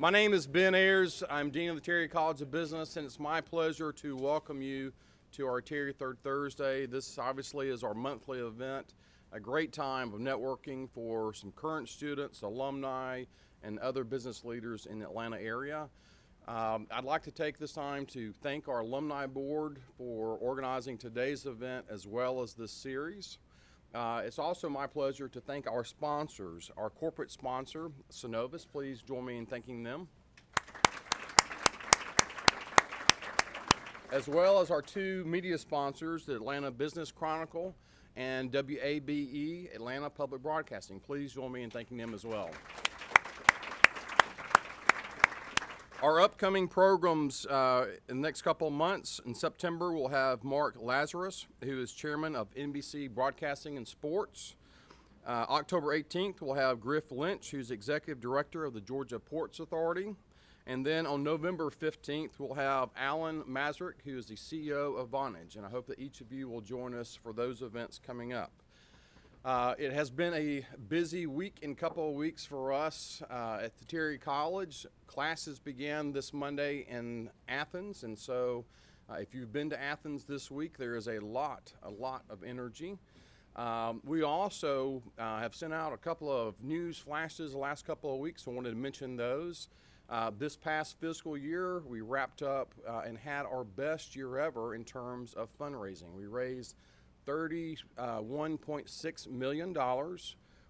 My name is Ben Ayers. I'm Dean of the Terry College of Business, and it's my pleasure to welcome you to our Terry Third Thursday. This obviously is our monthly event, a great time of networking for some current students, alumni, and other business leaders in the Atlanta area. I'd like to take this time to thank our alumni board for organizing today's event as well as this series. It's also my pleasure to thank our sponsors, our corporate sponsor, Synovus. Please join me in thanking them. As well as our two media sponsors, the Atlanta Business Chronicle and WABE, Atlanta Public Broadcasting. Please join me in thanking them as well. Our upcoming programs in the next couple of months, in September, we'll have Mark Lazarus, who is chairman of NBC Broadcasting and Sports. October 18th, we'll have Griff Lynch, who's executive director of the Georgia Ports Authority. And then on November 15th, we'll have Alan Mazurek, who is the CEO of Vonage. And I hope that each of you will join us for those events coming up. It has been a busy week and couple of weeks for us at the Terry College. Classes began this Monday in Athens, and so if you've been to Athens this week, there is a lot of energy. We also have sent out a couple of news flashes the last couple of weeks. I wanted to mention those. This past fiscal year, we wrapped up and had our best year ever in terms of fundraising. We raised $31.6 million.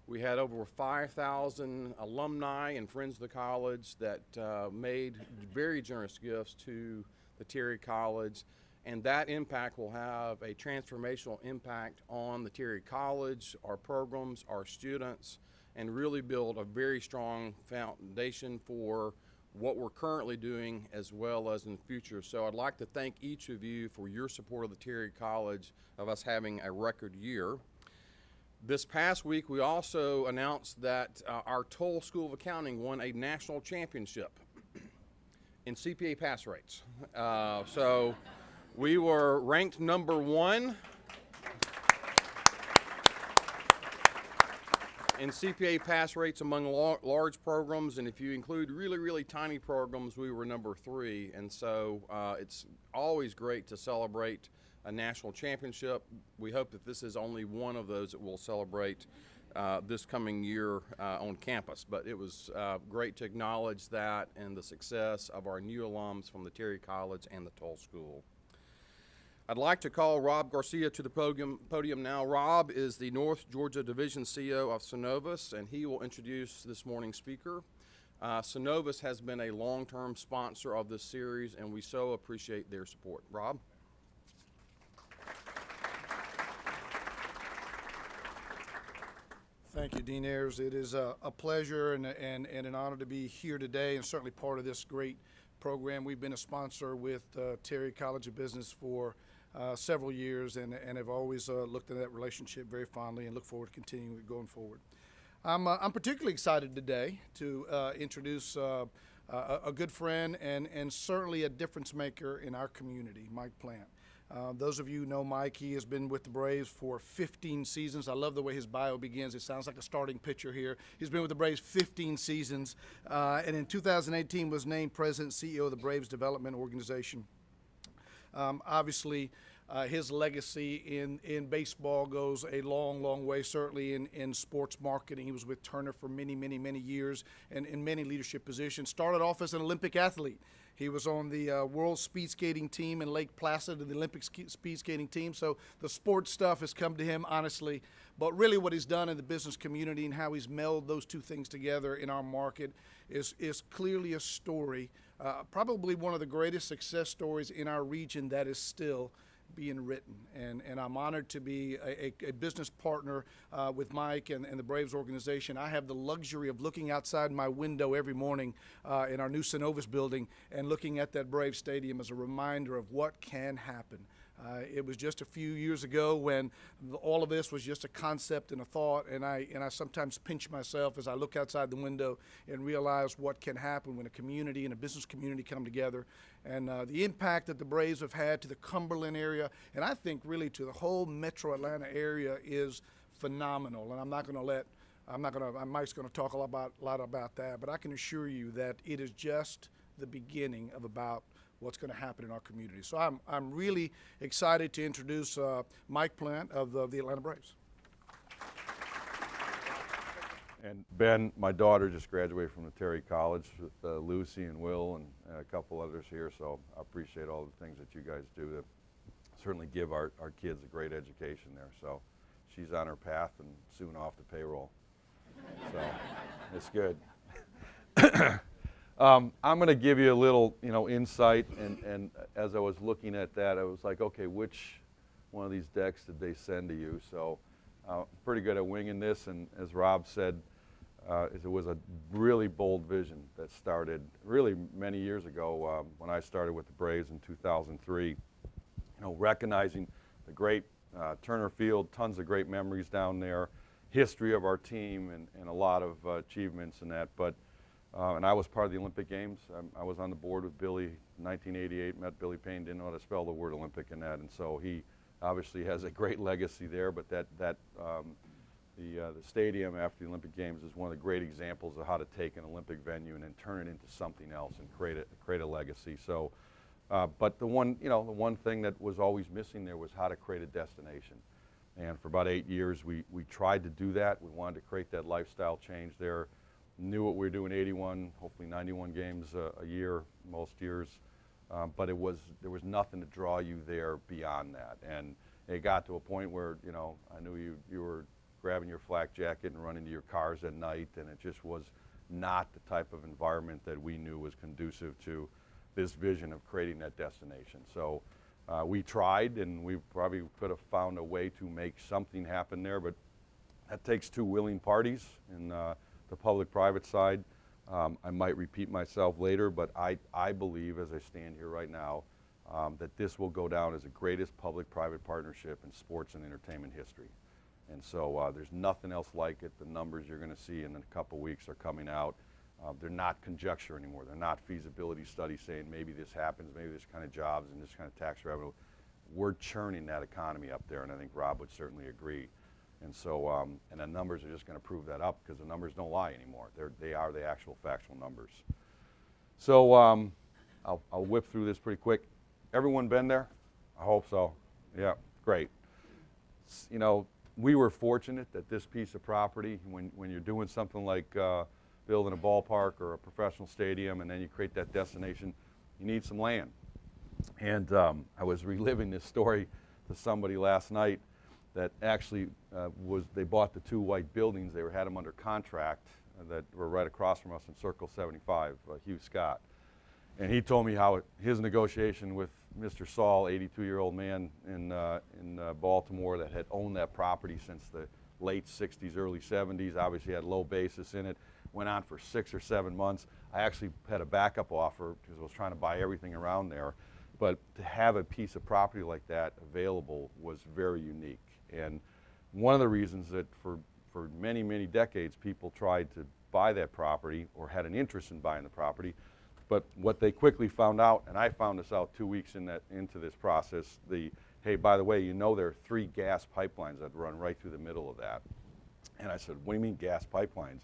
We had over 5,000 alumni and friends of the college that made very generous gifts to the Terry College, and that impact will have a transformational impact on the Terry College, our programs, our students, and really build a very strong foundation for what we're currently doing as well as in the future. So I'd like to thank each of you for your support of the Terry College, of us having a record year. This past week, we also announced that our Toll School of Accounting won a national championship in CPA pass rates. So we were ranked number one in CPA pass rates among large programs, and if you include really tiny programs, we were number 3. And so it's always great to celebrate a national championship. We hope that this is only one of those that we'll celebrate this coming year on campus. But it was great to acknowledge that and the success of our new alums from the Terry College and the Toll School. I'd like to call Rob Garcia to the podium now. Rob is the North Georgia Division CEO of Synovus, and he will introduce this morning's speaker. Synovus has been a long-term sponsor of this series, and we so appreciate their support. Rob? Thank you, Dean Ayers. It is a pleasure and an honor to be here today, and certainly part of this great program. We've been a sponsor with Terry College of Business for several years, and have always looked at that relationship very fondly and look forward to continuing it going forward. I'm particularly excited today to introduce a good friend and certainly a difference maker in our community, Mike Plant. Those of you who know Mike, he has been with the Braves for 15 seasons. I love the way his bio begins. It sounds like a starting pitcher here. He's been with the Braves 15 seasons, and in 2018 was named President and CEO of the Braves Development Organization. Obviously, his legacy in baseball goes a long way, certainly in sports marketing. He was with Turner for many years and in many leadership positions. Started off as an Olympic athlete. He was on the world speed skating team in Lake Placid and the Olympic speed skating team. So the sports stuff has come to him, honestly. But really what he's done in the business community and how he's melded those two things together in our market is clearly a story, probably one of the greatest success stories in our region that is still being written. And I'm honored to be a business partner with Mike and the Braves organization. I have the luxury of looking outside my window every morning in our new Synovus building and looking at that Braves stadium as a reminder of what can happen. It was just a few years ago when all of this was just a concept and a thought, and I sometimes pinch myself as I look outside the window and realize what can happen when a community and a business community come together, and the impact that the Braves have had to the Cumberland area, and I think really to the whole metro Atlanta area, is phenomenal. And I'm not going to let Mike's gonna talk a lot about that, but I can assure you that it is just the beginning of about what's going to happen in our community. So I'm really excited to introduce Mike Plant of the Atlanta Braves. And Ben, my daughter just graduated from the Terry College with Lucy and Will and a couple others here, so I appreciate all the things that you guys do to certainly give our kids a great education there. So she's on her path and soon off the payroll. So it's good. I'm going to give you a little, insight, and as I was looking at that, I was like, okay, which one of these decks did they send to you? So pretty good at winging this, and as Rob said, it was a really bold vision that started really many years ago when I started with the Braves in 2003. Recognizing the great Turner Field, tons of great memories down there, history of our team, and a lot of achievements in that. But and I was part of the Olympic Games. I was on the board with Billy in 1988, met Billy Payne, didn't know how to spell the word Olympic in that, and so he obviously has a great legacy there. But the stadium after the Olympic Games is one of the great examples of how to take an Olympic venue and then turn it into something else and create a legacy. So, but the one thing that was always missing there was how to create a destination. And for about 8 years, we tried to do that. We wanted to create that lifestyle change there. Knew what we were doing, 81, hopefully 91 games a year, most years. But there was nothing to draw you there beyond that. And it got to a point where, I knew you were grabbing your flak jacket and running to your cars at night, and it just was not the type of environment that we knew was conducive to this vision of creating that destination. So we tried, and we probably could have found a way to make something happen there, but that takes two willing parties in the public-private side. I might repeat myself later, but I believe, as I stand here right now, that this will go down as the greatest public-private partnership in sports and entertainment history. And so there's nothing else like it. The numbers you're going to see in a couple weeks are coming out. They're not conjecture anymore. They're not feasibility studies saying maybe this happens, maybe this kind of jobs and this kind of tax revenue. We're churning that economy up there, and I think Rob would certainly agree. And so, and the numbers are just going to prove that up, because the numbers don't lie anymore. They are the actual factual numbers. So I'll whip through this pretty quick. Everyone been there? I hope so. Yeah, great. We were fortunate that this piece of property, when you're doing something like building a ballpark or a professional stadium, and then you create that destination, you need some land. And I was reliving this story to somebody last night that actually they bought the two white buildings. They had them under contract that were right across from us in Circle 75, Hugh Scott. And he told me how his negotiation with Mr. Saul, 82-year-old man in Baltimore that had owned that property since the late 60s, early 70s, obviously had low basis in it, went on for 6 or 7 months. I actually had a backup offer because I was trying to buy everything around there. But to have a piece of property like that available was very unique. And one of the reasons that for many, many decades people tried to buy that property or had an interest in buying the property, but what they quickly found out, and I found this out 2 weeks into this process, hey, by the way, there are 3 gas pipelines that run right through the middle of that. And I said, what do you mean gas pipelines?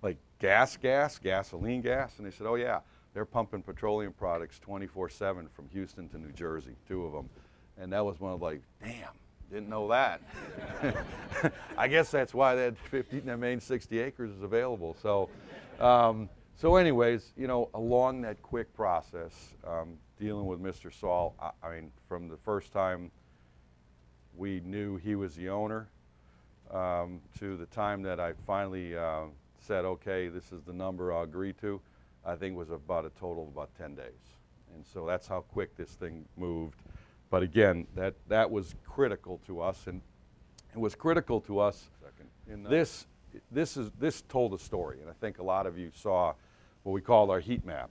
Like gasoline gas? And they said, oh yeah, they're pumping petroleum products 24/7 from Houston to New Jersey, 2 of them. And that was one of damn, didn't know that. I guess that's why that main 60 acres is available. So. So anyways, along that quick process, dealing with Mr. Saul, I mean, from the first time we knew he was the owner to the time that I finally said, okay, this is the number I'll agree to, I think was about a total of about 10 days. And so that's how quick this thing moved. But again, that was critical to us, and it was critical to us. This told a story, and I think a lot of you saw what we call our heat map.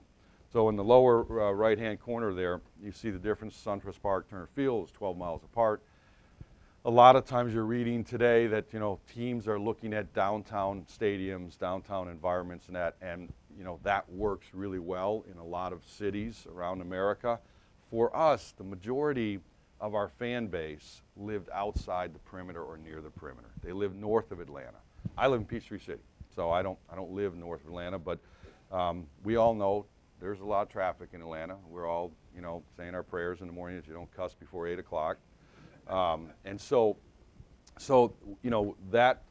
So in the lower right-hand corner there, you see the difference. SunTrust Park, Turner Field is 12 miles apart. A lot of times you're reading today that teams are looking at downtown stadiums, downtown environments, and that works really well in a lot of cities around America. For us, the majority of our fan base lived outside the perimeter or near the perimeter. They lived north of Atlanta. I live in Peachtree City, so I don't live north of Atlanta, but we all know there's a lot of traffic in Atlanta. We're all, you know, saying our prayers in the morning that you don't cuss before 8 o'clock. And so, you know, that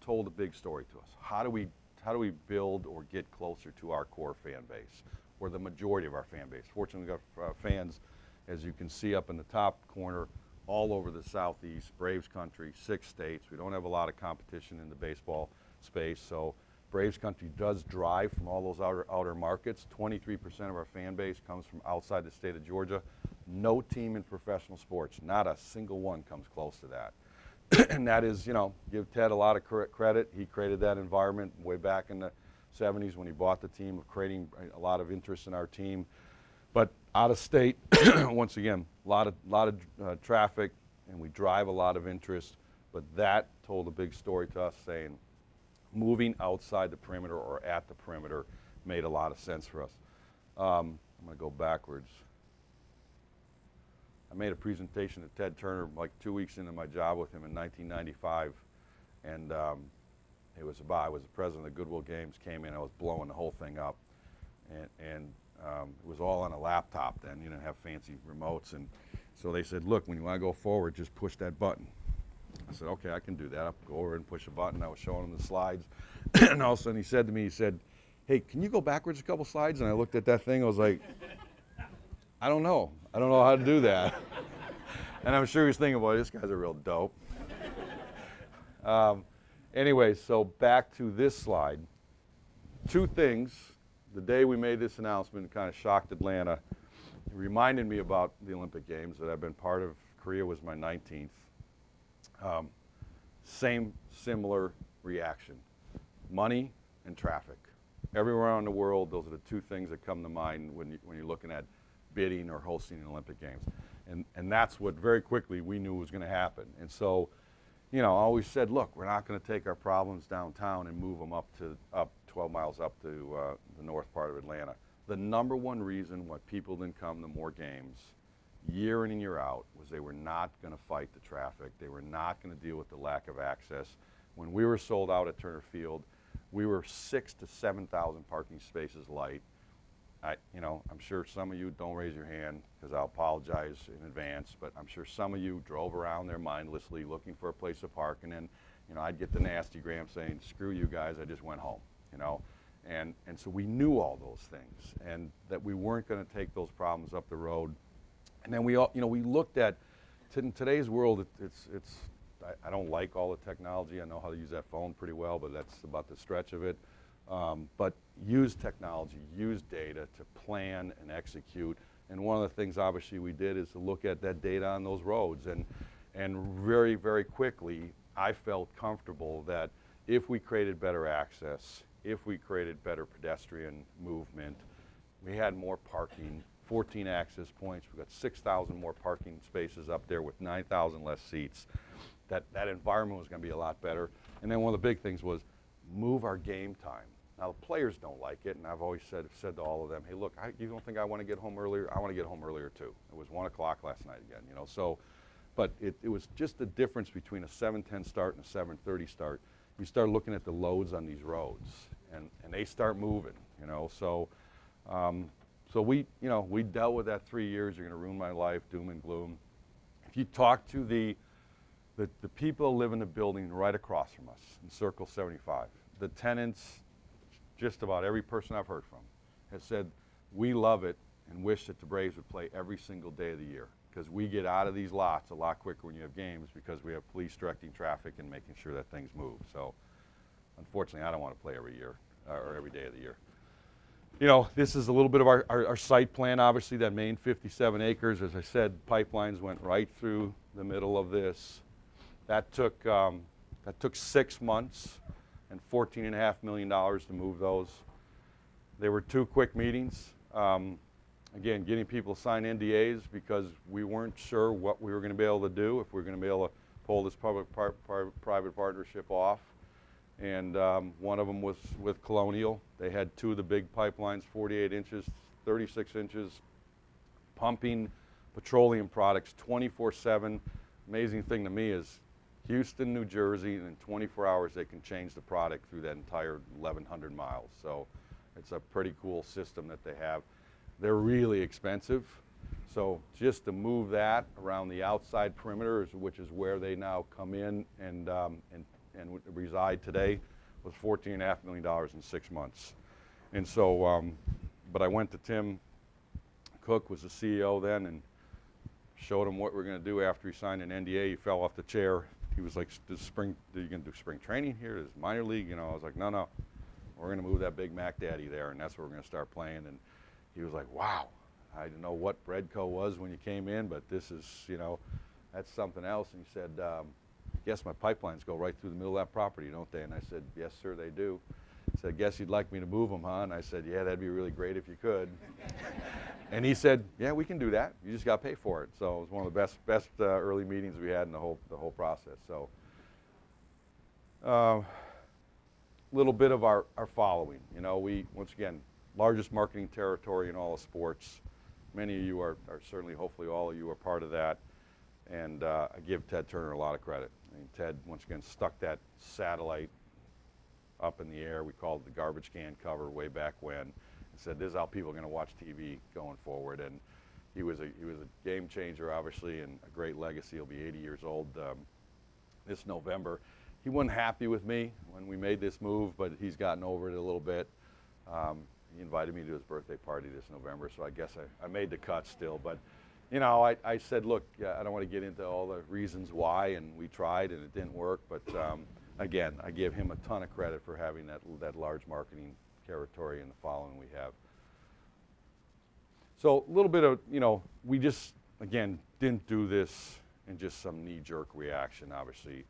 told a big story to us. How do we build or get closer to our core fan base, or the majority of our fan base? Fortunately, we've got fans, as you can see up in the top corner, all over the Southeast, Braves country, 6 states. We don't have a lot of competition in the baseball space, so Braves country does drive from all those outer markets. 23% of our fan base comes from outside the state of Georgia. No team in professional sports, not a single one, comes close to that. And that is, you know, give Ted a lot of credit. He created that environment way back in the 70s when he bought the team, of creating a lot of interest in our team. But out of state, once again, a lot of traffic, and we drive a lot of interest. But that told a big story to us, saying moving outside the perimeter or at the perimeter made a lot of sense for us. I'm going to go backwards. I made a presentation to Ted Turner like 2 weeks into my job with him in 1995, and it was I was the president of the Goodwill Games, came in, I was blowing the whole thing up, and it was all on a laptop then. You didn't have fancy remotes, and so they said, look, when you want to go forward, just push that button. I said, okay, I can do that. I'll go over and push a button. I was showing him the slides, and all of a sudden he said to me, he said, hey, can you go backwards a couple slides? And I looked at that thing, I was like, I don't know how to do that. And I'm sure he was thinking, boy, this guy's a real dope. Anyway, so back to this slide. 2 things. The day we made this announcement kind of shocked Atlanta. It reminded me about the Olympic Games that I've been part of. Korea was my 19th. Similar reaction. Money and traffic. Everywhere around the world, those are the 2 things that come to mind when you're looking at bidding or hosting an Olympic Games. And that's what very quickly we knew was going to happen. And so, you know, I always said, look, we're not going to take our problems downtown and move them up 12 miles up to the north part of Atlanta. The number one reason why people didn't come to more games year in and year out was they were not going to fight the traffic. They were not going to deal with the lack of access. When we were sold out at Turner Field, we were 6,000 to 7,000 parking spaces light. I'm sure some of you don't raise your hand because I'll apologize in advance, but I'm sure some of you drove around there mindlessly looking for a place to park, and then, you know, I'd get the nasty gram saying, screw you guys, I just went home, you know. And so we knew all those things, and that we weren't going to take those problems up the road. And then we looked at, in today's world, I don't like all the technology. I know how to use that phone pretty well, but that's about the stretch of it. But use technology, use data to plan and execute. And one of the things obviously we did is to look at that data on those roads. And very, very quickly, I felt comfortable that if we created better access, if we created better pedestrian movement, we had more parking, 14 access points, we've got 6,000 more parking spaces up there with 9,000 less seats, that environment was going to be a lot better. And then one of the big things was move our game time. Now, the players don't like it, and I've always said to all of them, hey, look, you don't think I want to get home earlier? I want to get home earlier, too. It was 1 o'clock last night again, you know. So, but it was just the difference between a 7:10 start and a 7:30 start. You start looking at the loads on these roads, and they start moving, you know. So, we dealt with that 3 years. You're going to ruin my life, doom and gloom. If you talk to the people who live in the building right across from us in Circle 75, the tenants, just about every person I've heard from, has said, we love it and wish that the Braves would play every single day of the year, because we get out of these lots a lot quicker when you have games, because we have police directing traffic and making sure that things move. So unfortunately, I don't want to play every year or every day of the year. You know, this is a little bit of our site plan, obviously, that main 57 acres. As I said, pipelines went right through the middle of this. That took 6 months and $14.5 million to move those. They were 2 quick meetings. Again, getting people to sign NDAs because we weren't sure what we were going to be able to do, if we were going to be able to pull this public-private partnership off. And one of them was with Colonial. They had 2 of the big pipelines, 48 inches, 36 inches, pumping petroleum products 24/7. Amazing thing to me is Houston, New Jersey, and in 24 hours they can change the product through that entire 1,100 miles. So it's a pretty cool system that they have. They're really expensive. So just to move that around the outside perimeter, which is where they now come in and reside today, was $14.5 million in 6 months. And so, but I went to Tim Cook, was the CEO then, and showed him what we're going to do after he signed an NDA. He fell off the chair. He was like, are you going to do spring training here? Is minor league? You know, I was like, no, we're going to move that Big Mac Daddy there, and that's where we're going to start playing. And he was like, wow, I didn't know what Breadco was when you came in, but this is, you know, that's something else. And he said, guess my pipelines go right through the middle of that property, don't they? And I said, yes, sir, they do. He said, guess you'd like me to move them, huh? And I said, yeah, that'd be really great if you could. And he said, yeah, we can do that. You just got to pay for it. So it was one of the best early meetings we had in the whole process. So little bit of our following. You know, we, once again, largest marketing territory in all of sports. Many of you are certainly, hopefully all of you are part of that. And I give Ted Turner a lot of credit. I mean, Ted, once again, stuck that satellite up in the air. We called it the garbage can cover way back when. And said, this is how people are going to watch TV going forward. And he was a game changer, obviously, and a great legacy. He'll be 80 years old this November. He wasn't happy with me when we made this move, but he's gotten over it a little bit. He invited me to his birthday party this November, so I guess I made the cut still. But, you know, I said, look, I don't want to get into all the reasons why, and we tried and it didn't work. But, again, I give him a ton of credit for having that large marketing territory and the following we have. So a little bit of, you know, we just, again, didn't do this in just some knee-jerk reaction, obviously.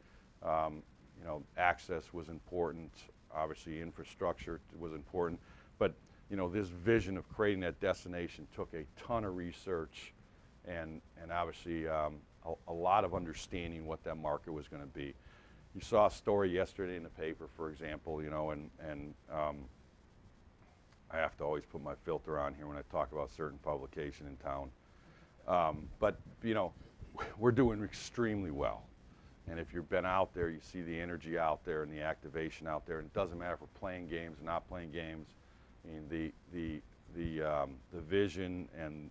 You know, access was important. Obviously, infrastructure was important. But, you know, this vision of creating that destination took a ton of research and obviously a lot of understanding what that market was going to be. You saw a story yesterday in the paper, for example, you know, and I have to always put my filter on here when I talk about certain publication in town. But, you know, we're doing extremely well. And if you've been out there, you see the energy out there and the activation out there. And it doesn't matter if we're playing games or not playing games. I mean, the vision and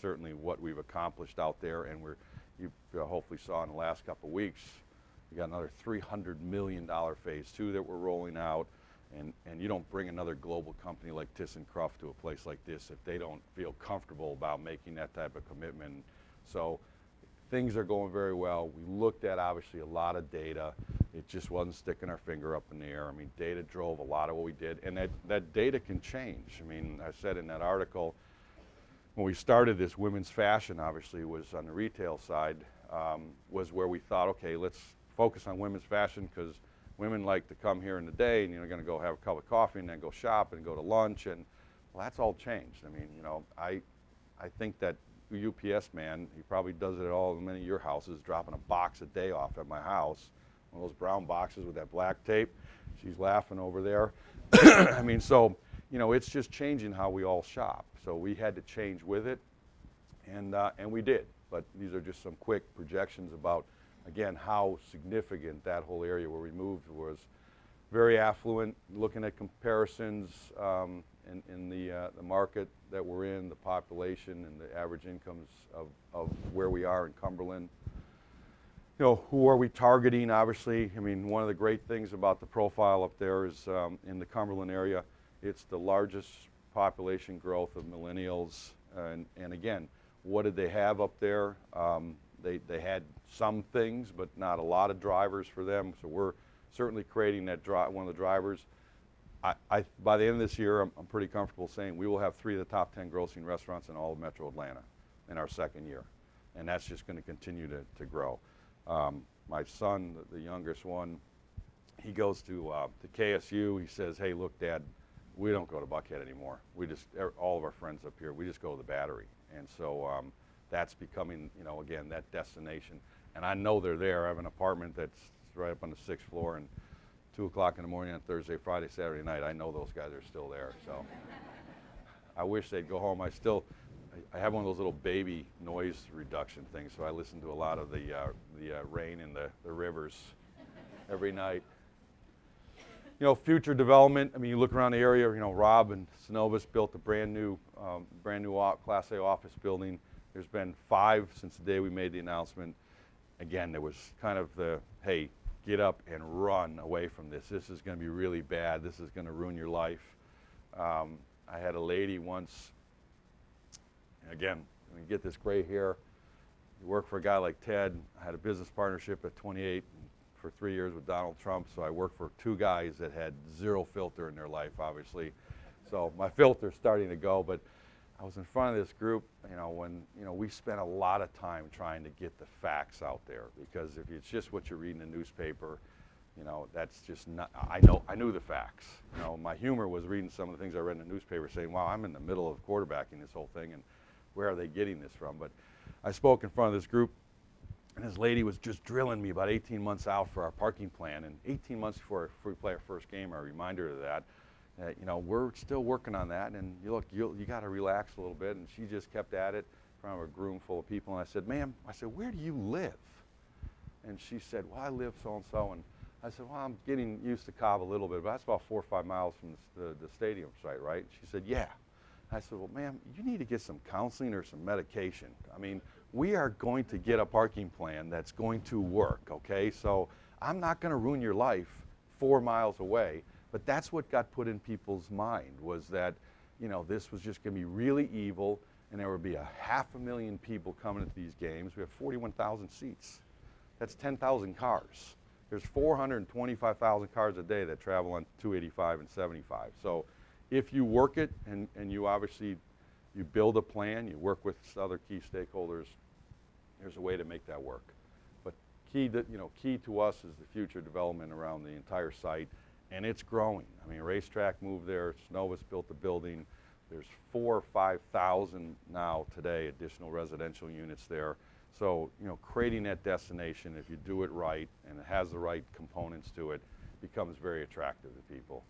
certainly what we've accomplished out there, and you hopefully saw in the last couple of weeks, we got another $300 million phase 2 that we're rolling out. And you don't bring another global company like ThyssenKrupp to a place like this if they don't feel comfortable about making that type of commitment. So things are going very well. We looked at, obviously, a lot of data. It just wasn't sticking our finger up in the air. I mean, data drove a lot of what we did. And that data can change. I mean, I said in that article, when we started this, women's fashion, obviously, was on the retail side, was where we thought, okay, let's focus on women's fashion because women like to come here in the day and, you know, going to go have a cup of coffee and then go shop and go to lunch. And, well, that's all changed. I mean, you know, I think that UPS man, he probably does it at all in many of your houses, dropping a box a day off at my house, one of those brown boxes with that black tape. She's laughing over there. I mean, so, you know, it's just changing how we all shop. So we had to change with it, and we did. But these are just some quick projections about, again, how significant that whole area where we moved was. Very affluent, looking at comparisons in the market that we're in, the population and the average incomes of where we are in Cumberland. You know, who are we targeting, obviously? I mean, one of the great things about the profile up there is in the Cumberland area, it's the largest population growth of millennials. And again, what did they have up there? They had some things, but not a lot of drivers for them. So we're certainly creating that one of the drivers. By the end of this year, I'm pretty comfortable saying we will have 3 of the top 10 grossing restaurants in all of Metro Atlanta in our second year. And that's just going to continue to grow. My son, the youngest one, he goes to KSU. He says, hey, look, Dad, we don't go to Buckhead anymore. We just, all of our friends up here, we just go to the Battery. And so that's becoming, you know, again, that destination. And I know they're there. I have an apartment that's right up on the 6th floor, and 2 o'clock in the morning on Thursday, Friday, Saturday night, I know those guys are still there. So I wish they'd go home. I have one of those little baby noise reduction things, so I listen to a lot of the rain in the rivers every night. You know, future development, I mean, you look around the area, you know, Rob and Synovus built a brand new Class A office building. There's been 5 since the day we made the announcement. Again, there was kind of the, hey, get up and run away from this. This is going to be really bad. This is going to ruin your life. I had a lady once, again, when you get this gray hair, you work for a guy like Ted. I had a business partnership at 28 for 3 years with Donald Trump, so I worked for 2 guys that had 0 filter in their life, obviously. So my filter's starting to go, but I was in front of this group, you know, when, you know, we spent a lot of time trying to get the facts out there, because if it's just what you read in the newspaper, you know, that's just not, I knew the facts. You know, my humor was reading some of the things I read in the newspaper saying, wow, I'm in the middle of quarterbacking this whole thing, and where are they getting this from? But I spoke in front of this group, and this lady was just drilling me about 18 months out for our parking plan, and 18 months before we play our first game, I remind her of that. You know, we're still working on that, and you got to relax a little bit. And she just kept at it in front of a room full of people. And I said, ma'am, where do you live? And she said, well, I live so-and-so. And I said, well, I'm getting used to Cobb a little bit, but that's about 4 or 5 miles from the stadium site, right? She said, yeah. I said, well, ma'am, you need to get some counseling or some medication. I mean, we are going to get a parking plan that's going to work, okay? So I'm not going to ruin your life 4 miles away. But that's what got put in people's mind, was that, you know, this was just going to be really evil, and there would be 500,000 people coming to these games. We have 41,000 seats. That's 10,000 cars. There's 425,000 cars a day that travel on 285 and 75. So if you work it, and you obviously, you build a plan, you work with other key stakeholders, there's a way to make that work. But key to us is the future development around the entire site. And it's growing. I mean, Racetrack moved there, Synovus built the building. There's 4,000 or 5,000 now today additional residential units there. So, you know, creating that destination, if you do it right and it has the right components to it, becomes very attractive to people.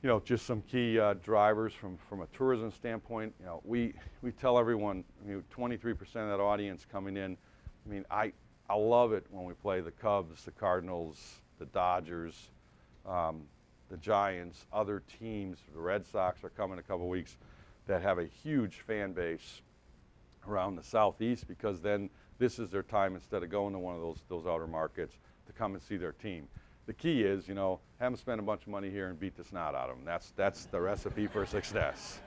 You know, just some key drivers from a tourism standpoint. You know, we tell everyone, I mean, 23% of that audience coming in. I mean, I love it when we play the Cubs, the Cardinals, the Dodgers, the Giants, other teams. The Red Sox are coming in a couple weeks that have a huge fan base around the Southeast, because then this is their time, instead of going to one of those outer markets, to come and see their team. The key is, you know, have them spend a bunch of money here and beat the snot out of them. That's the recipe for success.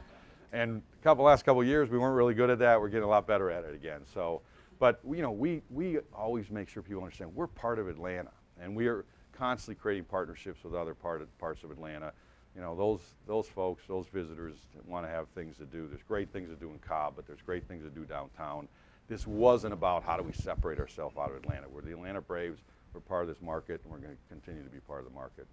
And last couple of years, we weren't really good at that. We're getting a lot better at it again. So, but you know, we always make sure people understand we're part of Atlanta, and we are constantly creating partnerships with other parts of Atlanta. You know, those folks, those visitors want to have things to do. There's great things to do in Cobb, but there's great things to do downtown. This wasn't about how do we separate ourselves out of Atlanta. We're the Atlanta Braves. We're part of this market, and we're going to continue to be part of the market.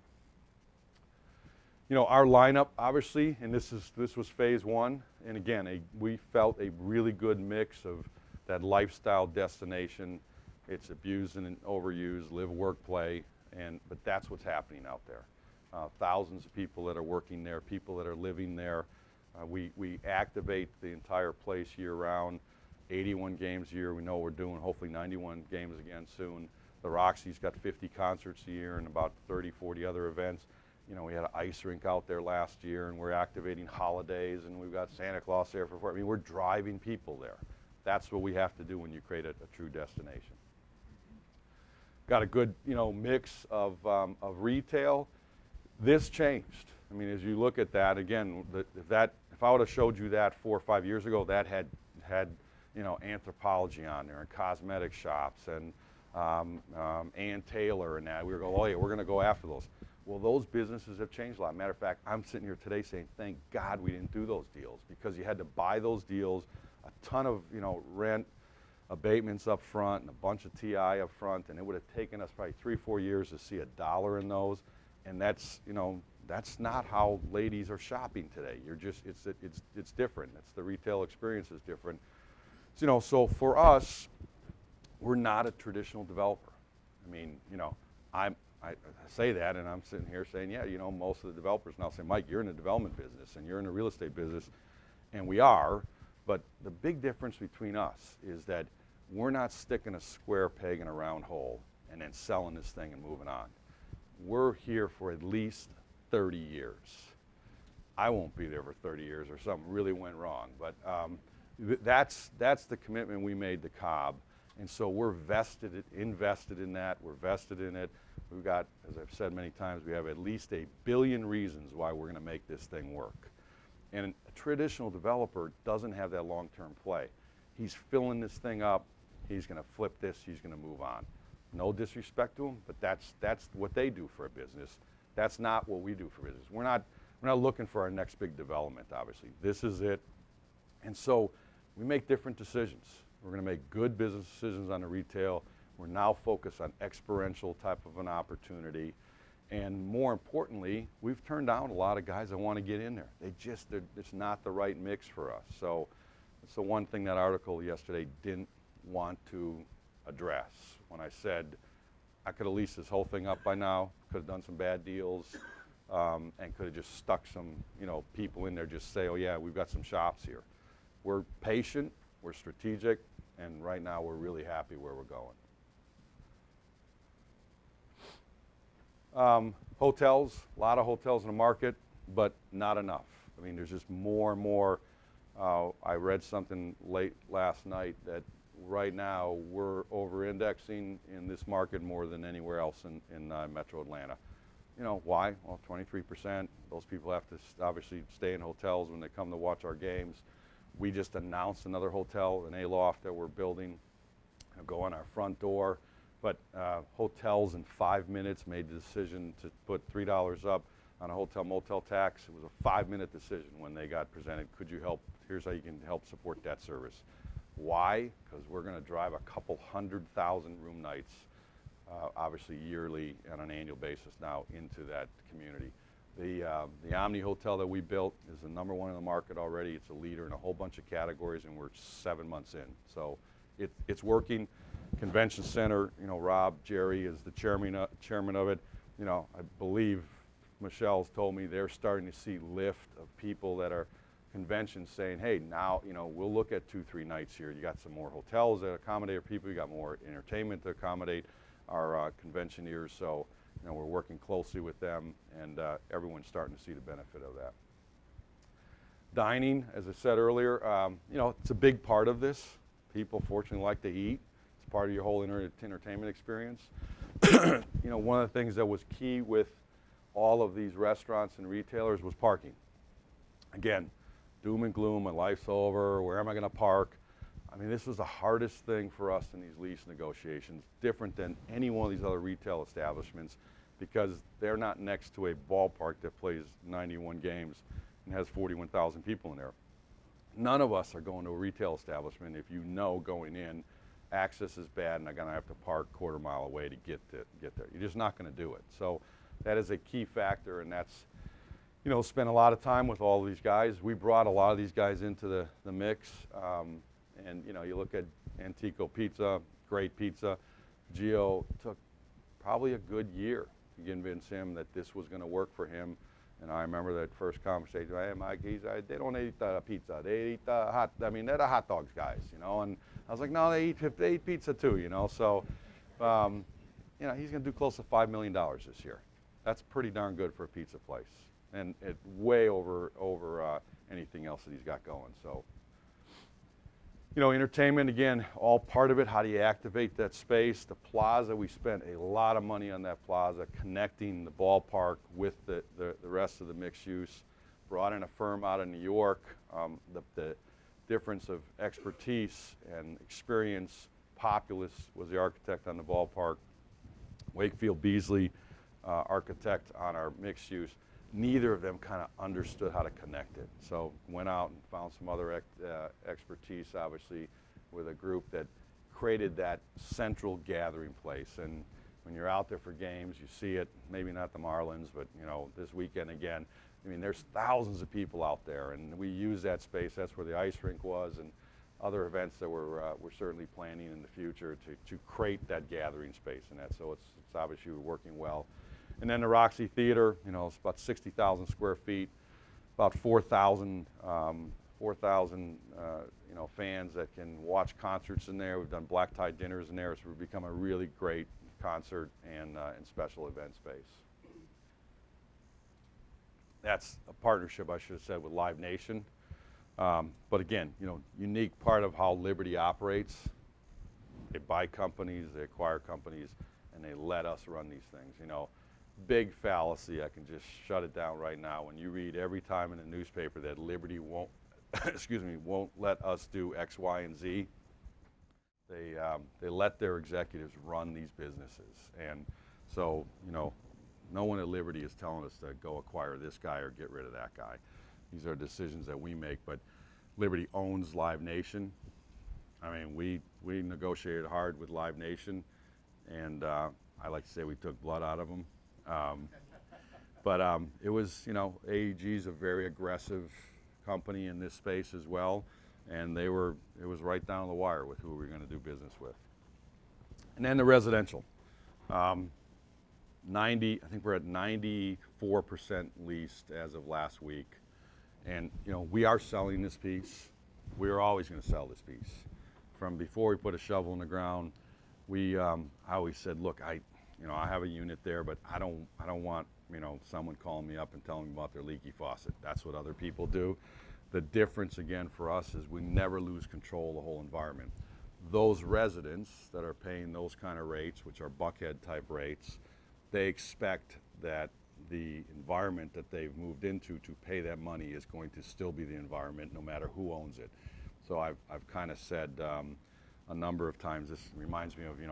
You know, our lineup, obviously, and this was phase 1. And again, we felt a really good mix of that lifestyle destination. It's abused and overused, live, work, play. But that's what's happening out there. Thousands of people that are working there, people that are living there. We activate the entire place year-round, 81 games a year. We know we're doing hopefully 91 games again soon. The Roxy's got 50 concerts a year and about 30, 40 other events. You know, we had an ice rink out there last year, and we're activating holidays, and we've got Santa Claus there I mean, we're driving people there. That's what we have to do when you create a true destination. Got a good, you know, mix of retail. This changed. I mean, as you look at that, again, if I would have showed you that 4 or 5 years ago, that had you know, Anthropology on there and cosmetic shops and Ann Taylor and that. We were going, oh yeah, we're going to go after those. Well, those businesses have changed a lot. Matter of fact, I'm sitting here today saying, thank God we didn't do those deals, because you had to buy those deals, a ton of, you know, rent abatements up front and a bunch of TI up front, and it would have taken us probably 3 or 4 years to see $1 in those. And that's, you know, that's not how ladies are shopping today. You're just, it's different. It's the retail experience is different. So, you know, so for us, we're not a traditional developer. I mean, you know, I say that, and I'm sitting here saying, yeah, you know, most of the developers now say, Mike, you're in the development business and you're in the real estate business, and we are, But the big difference between us is that we're not sticking a square peg in a round hole and then selling this thing and moving on. We're here for at least 30 years. I won't be there for 30 years or something really went wrong, but that's the commitment we made to Cobb. And so we're invested in that, we're vested in it. We've got, as I've said many times, we have at least 1 billion reasons why we're gonna make this thing work. And a traditional developer doesn't have that long-term play. He's filling this thing up, he's gonna flip this, he's gonna move on. No disrespect to him, but that's what they do for a business. That's not what we do for business. We're not looking for our next big development, obviously. This is it. And so we make different decisions. We're gonna make good business decisions on the retail. We're now focused on experiential type of an opportunity. And more importantly, we've turned down a lot of guys that want to get in there. It's not the right mix for us. So it's the one thing that article yesterday didn't want to address when I said I could have leased this whole thing up by now, could have done some bad deals, and could have just stuck some people in there, just say, oh yeah, we've got some shops here. We're patient, we're strategic, and right now we're really happy where we're going. Hotels, a lot of hotels in the market, but not enough. I mean, there's just more and more. I read something late last night that right now we're over-indexing in this market more than anywhere else in Metro Atlanta. Why? Well, 23%. Those people have to obviously stay in hotels when they come to watch our games. We just announced another hotel, an A-loft that we're building. It'll go on our front door. But hotels in 5 minutes made the decision to put $3 up on a hotel motel tax. It was a 5-minute decision when they got presented. Could you help? Here's how you can help support that service. Why? Because we're going to drive a couple 100,000 room nights, obviously yearly and on an annual basis now into that community. The Omni Hotel that we built is the #1 in the market already. It's a leader in a whole bunch of categories, and we're 7 months in. So it's working. Convention Center, Rob Jerry is the chairman of it. I believe Michelle's told me they're starting to see lift of people that are conventions saying, hey, now, we'll look at 2-3 nights here. You got some more hotels that accommodate our people. You got more entertainment to accommodate our conventioneers. So, we're working closely with them, and everyone's starting to see the benefit of that. Dining, as I said earlier, it's a big part of this. People fortunately like to eat. It's part of your whole entertainment experience. One of the things that was key with all of these restaurants and retailers was parking. Again, doom and gloom, my life's over, where am I gonna park? I mean, this was the hardest thing for us in these lease negotiations, different than any one of these other retail establishments, because they're not next to a ballpark that plays 91 games and has 41,000 people in there. None of us are going to a retail establishment if going in, access is bad and I'm gonna have to park a quarter mile away to get there. You're just not gonna do it. So that is a key factor, and that's, spent a lot of time with all of these guys. We brought a lot of these guys into the mix. And you look at Antico Pizza, great pizza. Gio took probably a good year to convince him that this was gonna work for him. And I remember that first conversation, hey, Mike, they don't eat pizza, they eat they're the hot dogs guys, and I was like, no, they eat pizza too, So, he's gonna do close to $5 million this year. That's pretty darn good for a pizza place, and it way over anything else that he's got going. So, entertainment, again, all part of it. How do you activate that space? The plaza, we spent a lot of money on that plaza, connecting the ballpark with the rest of the mixed use. Brought in a firm out of New York. The difference of expertise and experience. Populous was the architect on the ballpark. Wakefield Beasley, architect on our mixed use. Neither of them kind of understood how to connect it. So went out and found some other expertise, obviously, with a group that created that central gathering place. And when you're out there for games, you see it, maybe not the Marlins, but this weekend again. I mean, there's thousands of people out there, and we use that space. That's where the ice rink was, and other events that we're certainly planning in the future to create that gathering space and that. So it's obviously working well. And then the Roxy Theater, it's about 60,000 square feet, about 4,000 4,000 fans that can watch concerts in there. We've done black tie dinners in there, so we've become a really great concert and special event space. That's a partnership, I should have said, with Live Nation. But again, unique part of how Liberty operates. They buy companies, they acquire companies, and they let us run these things. Big fallacy. I can just shut it down right now. When you read every time in the newspaper that Liberty won't, won't let us do X, Y, and Z, they let their executives run these businesses. And so, no one at Liberty is telling us to go acquire this guy or get rid of that guy. These are decisions that we make, but Liberty owns Live Nation. I mean, we negotiated hard with Live Nation, and I like to say we took blood out of them. But it was, AEG is a very aggressive company in this space as well, and it was right down the wire with who we were going to do business with. And then the residential. I think we're at 94% leased as of last week. And, we are selling this piece. We are always going to sell this piece. From before we put a shovel in the ground, I always said, look, I have a unit there, but I don't want, someone calling me up and telling me about their leaky faucet. That's what other people do. The difference, again, for us is we never lose control of the whole environment. Those residents that are paying those kind of rates, which are Buckhead type rates, they expect that the environment that they've moved into to pay that money is going to still be the environment no matter who owns it. So I've kind of said a number of times, this reminds me of, you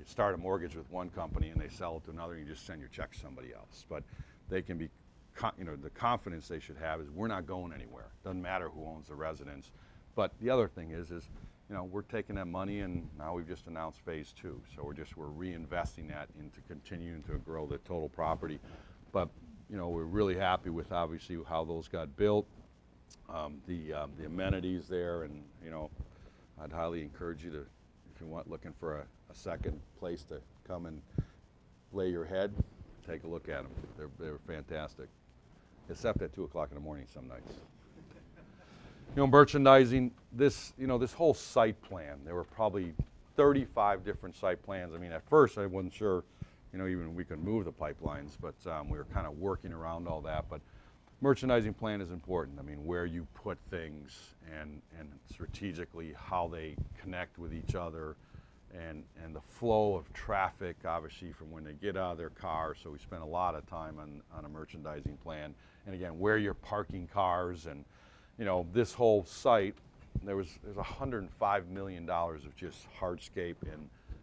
start a mortgage with one company and they sell it to another and you just send your check to somebody else. But they can be, the confidence they should have is we're not going anywhere. Doesn't matter who owns the residence. But the other thing is we're taking that money and now we've just announced phase 2. So we're reinvesting that into continuing to grow the total property. But, we're really happy with obviously how those got built, the amenities there, and, I'd highly encourage you to, if you want, looking for a second place to come and lay your head, take a look at them. They're fantastic, except at 2 o'clock in the morning some nights. Merchandising, this whole site plan, there were probably 35 different site plans. I mean, at first I wasn't sure, even we could move the pipelines, but we were kind of working around all that. But merchandising plan is important. I mean, where you put things and strategically how they connect with each other and the flow of traffic, obviously, from when they get out of their car. So we spent a lot of time on a merchandising plan. And again, where you're parking cars and, this whole site, there's $105 million of just hardscape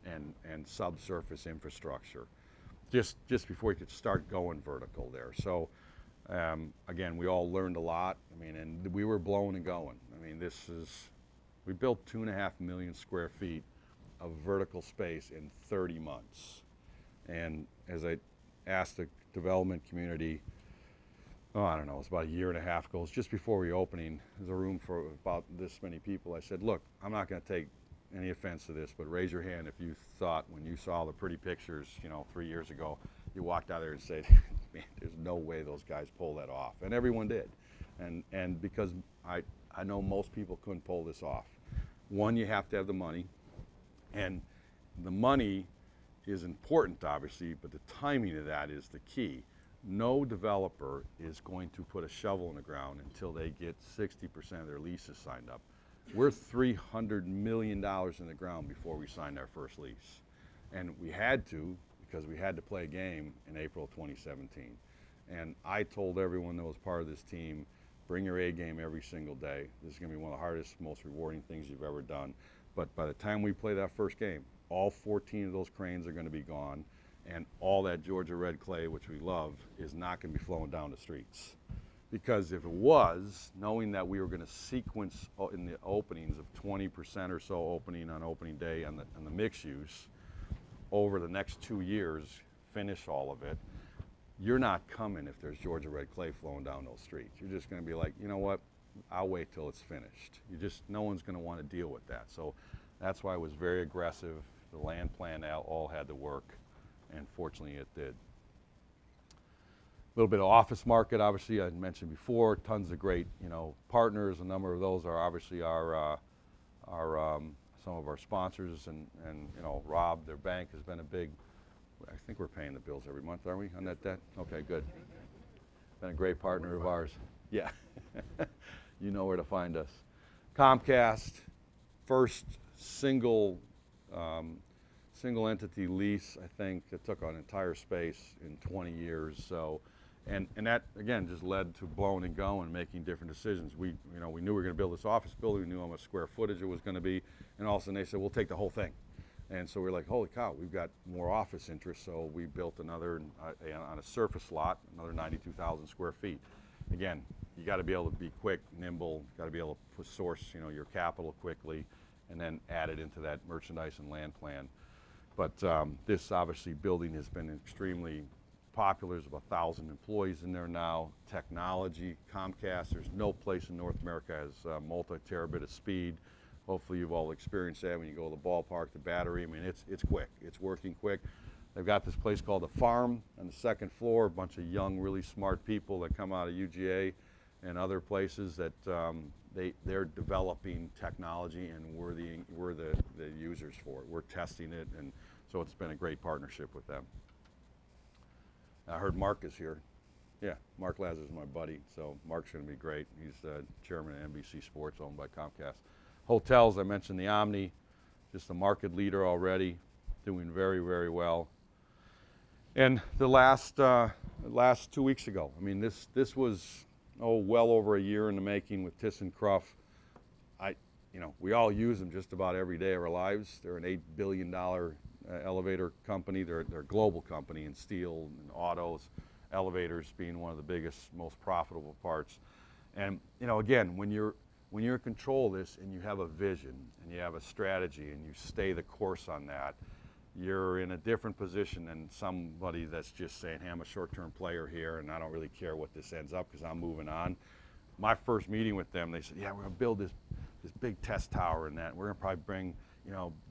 and subsurface infrastructure just before you could start going vertical there. So again, we all learned a lot. I mean, and we were blowing and going. I mean, we built 2.5 million square feet of vertical space in 30 months. And as I asked the development community, I don't know, it was about a year and a half ago, it was just before we opening, there's a room for about this many people. I said, look, I'm not going to take any offense to this, but raise your hand if you thought when you saw the pretty pictures, 3 years ago, you walked out there and said, man, there's no way those guys pull that off. And everyone did. And because I know most people couldn't pull this off. One, you have to have the money. And the money is important, obviously, but the timing of that is the key. No developer is going to put a shovel in the ground until they get 60% of their leases signed up. We're $300 million in the ground before we signed our first lease. And we had to, because we had to play a game in April 2017. And I told everyone that was part of this team, bring your A game every single day. This is going to be one of the hardest, most rewarding things you've ever done. But by the time we play that first game, all 14 of those cranes are going to be gone, and all that Georgia red clay, which we love, is not going to be flowing down the streets. Because if it was, knowing that we were going to sequence in the openings of 20% or so opening on opening day on the mixed use, over the next 2 years, finish all of it, you're not coming if there's Georgia red clay flowing down those streets. You're just going to be like, you know what, I'll wait till it's finished. No one's going to want to deal with that. So that's why it was very aggressive. The land plan all had to work, and fortunately it did. little bit of office market, obviously, I mentioned before, tons of great, partners. A number of those are obviously some of our sponsors, and Rob, their bank, has been a big, I think we're paying the bills every month, aren't we, on that debt? Okay, good. Been a great partner of ours. Yeah, you know where to find us. Comcast, first single entity lease, I think, that took an entire space in 20 years. So, and that again just led to blowing and going, making different decisions. We knew we were going to build this office building. We knew how much square footage it was going to be, and all of a sudden they said, "We'll take the whole thing." And so we're like, "Holy cow, we've got more office interest." So we built another on a surface lot, another 92,000 square feet. Again, you got to be able to be quick, nimble. Got to be able to source, your capital quickly, and then add it into that merchandise and land plan. But this obviously building has been extremely popular. There's about 1,000 employees in there now. Technology, Comcast, there's no place in North America has multi-terabit of speed. Hopefully you've all experienced that when you go to the ballpark, the battery. I mean, it's quick. It's working quick. They've got this place called The Farm on the second floor, a bunch of young, really smart people that come out of UGA and other places that they're developing technology, and we're the users for it. We're testing it, and so it's been a great partnership with them. I heard Mark is here. Yeah, Mark Lazarus is my buddy, so Mark's going to be great. He's the chairman of NBC Sports, owned by Comcast. Hotels, I mentioned the Omni, just a market leader already, doing very, very well. And the last 2 weeks ago, I mean, this was well over a year in the making with ThyssenKrupp. We all use them just about every day of our lives. They're an $8 billion elevator company. They're a global company in steel and autos, elevators being one of the biggest, most profitable parts. And again, when you're in control of this and you have a vision and you have a strategy and you stay the course on that, you're in a different position than somebody that's just saying, "Hey, I'm a short-term player here and I don't really care what this ends up because I'm moving on." My first meeting with them, they said, "Yeah, we're going to build this big test tower and that. We're going to probably bring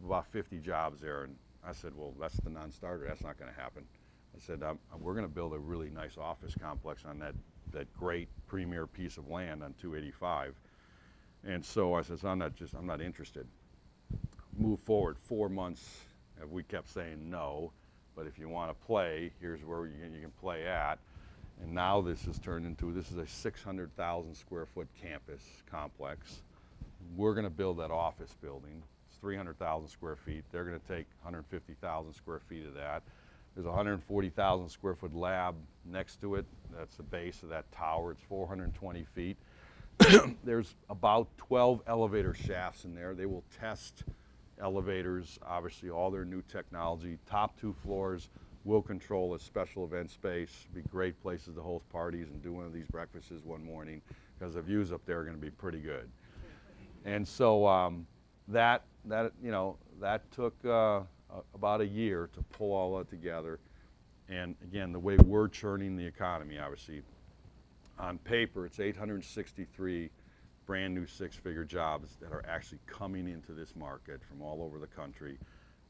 about 50 jobs there." And I said, "Well, that's the non-starter. That's not going to happen." I said, "We're going to build a really nice office complex on that great premier piece of land on 285. And so I said, "I'm not interested." Move forward 4 months. We kept saying no, but if you want to play, here's where you can play at. And now this has turned into, this is a 600,000 square foot campus complex. We're going to build that office building. It's 300,000 square feet. They're going to take 150,000 square feet of that. There's a 140,000 square foot lab next to it. That's the base of that tower. It's 420 feet. There's about 12 elevator shafts in there. They will test elevators, obviously all their new technology. Top 2 floors will control a special event space. Be great places to host parties and do one of these breakfasts one morning, because the views up there are going to be pretty good. And so that took about a year to pull all that together. And again, the way we're churning the economy, obviously, on paper, it's 863 brand new 6-figure jobs that are actually coming into this market from all over the country.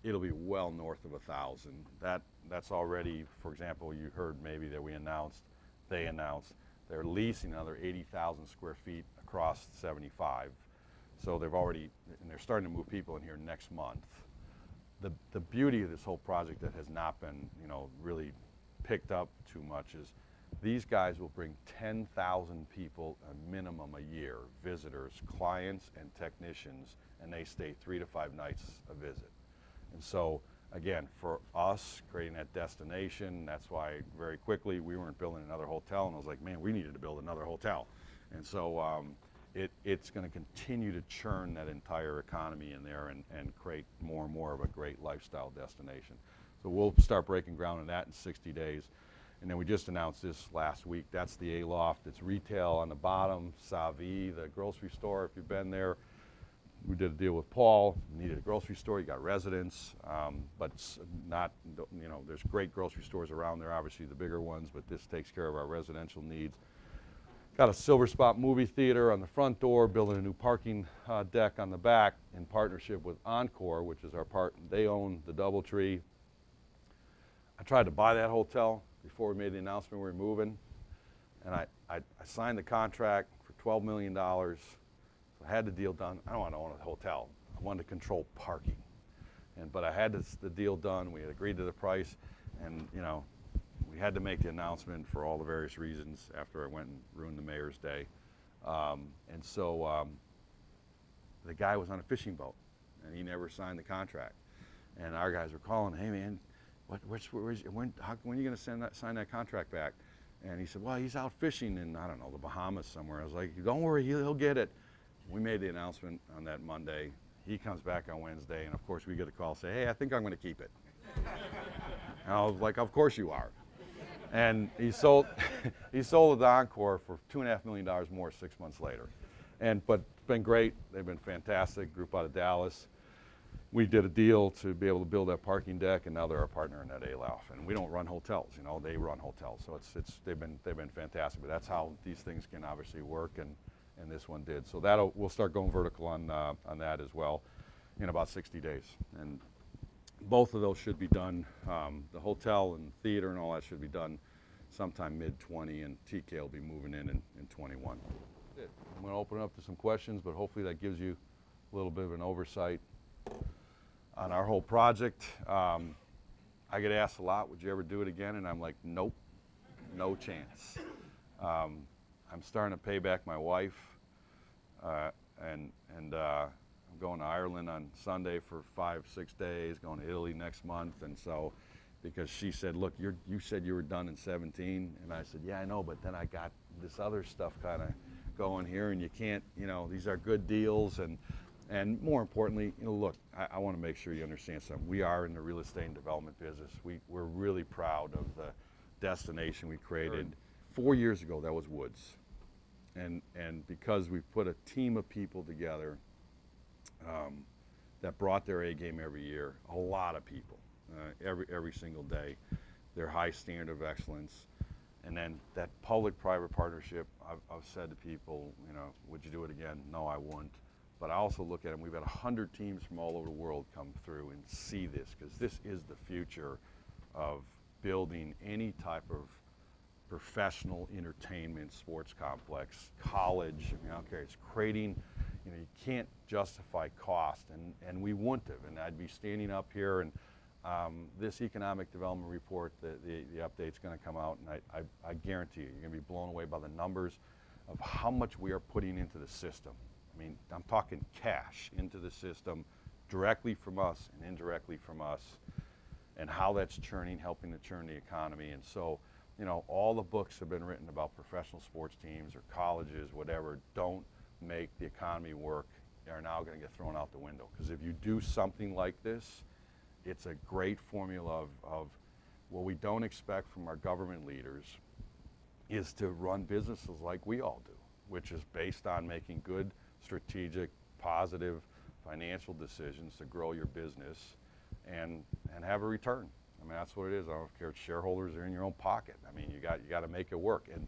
It'll be well north of 1,000. That's already, for example, you heard maybe that they announced they're leasing another 80,000 square feet across 75. So they're starting to move people in here next month. The beauty of this whole project that has not been, really picked up too much is these guys will bring 10,000 people a minimum a year, visitors, clients, and technicians, and they stay 3 to 5 nights a visit. And so, again, for us, creating that destination, that's why very quickly we weren't building another hotel, and I was like, man, we needed to build another hotel. And so it's going to continue to churn that entire economy in there and create more and more of a great lifestyle destination. So we'll start breaking ground on that in 60 days. And then we just announced this last week. That's the A-Loft. It's retail on the bottom. Savi, the grocery store, if you've been there. We did a deal with Paul. You needed a grocery store. You got residents, but not, there's great grocery stores around there, obviously the bigger ones, but this takes care of our residential needs. Got a Silver Spot movie theater on the front door, building a new parking deck on the back in partnership with Encore, which is our partner. They own the DoubleTree. I tried to buy that hotel. before we made the announcement we were moving, and I signed the contract for $12 million. So I had the deal done. I don't want to own a hotel. I wanted to control parking. But I had the deal done. We had agreed to the price, and we had to make the announcement for all the various reasons after I went and ruined the mayor's day. So the guy was on a fishing boat, and he never signed the contract. And our guys were calling, hey man, when are you going to sign that contract back? And he said, well, he's out fishing in, I don't know, the Bahamas somewhere. I was like, don't worry, he'll get it. We made the announcement on that Monday. He comes back on Wednesday, and of course we get a call say, hey, I think I'm going to keep it. And I was like, of course you are. And he sold the Encore for $2.5 million more 6 months later. But it's been great. They've been fantastic. Group out of Dallas. We did a deal to be able to build that parking deck, and now they're our partner in that ALAF. And we don't run hotels, they run hotels. So they've been fantastic. But that's how these things can obviously work, and this one did. So we'll start going vertical on that as well in about 60 days. And both of those should be done. The hotel and theater and all that should be done sometime mid-20, and TK will be moving in 21. I'm going to open it up to some questions, but hopefully that gives you a little bit of an oversight on our whole project. I get asked a lot, would you ever do it again? And I'm like, nope, no chance. I'm starting to pay back my wife, and I'm going to Ireland on Sunday for 5-6 days, going to Italy next month, and so, because she said, look, you said you were done in 17, and I said, yeah, I know, but then I got this other stuff kind of going here, and you can't, these are good deals, and more importantly, look, I want to make sure you understand something. We are in the real estate and development business. We're really proud of the destination we created. 4 years ago, that was Woods. And because we put a team of people together that brought their A game every year, a lot of people, every single day, their high standard of excellence. And then that public-private partnership, I've said to people, would you do it again? No, I wouldn't. But I also look at them, we've had 100 teams from all over the world come through and see this, because this is the future of building any type of professional entertainment sports complex, college, I don't care, it's creating, you can't justify cost, and we wouldn't have, and I'd be standing up here, and this economic development report, the update's going to come out, and I guarantee you're going to be blown away by the numbers of how much we are putting into the system. I mean, I'm talking cash into the system directly from us and indirectly from us, and how that's churning, helping to churn the economy. And so, all the books have been written about professional sports teams or colleges, whatever, don't make the economy work, are now going to get thrown out the window. Because if you do something like this, it's a great formula of what we don't expect from our government leaders is to run businesses like we all do, which is based on making good, strategic, positive financial decisions to grow your business and have a return. I mean, that's what it is. I don't care if shareholders are in your own pocket. I mean, you got to make it work. And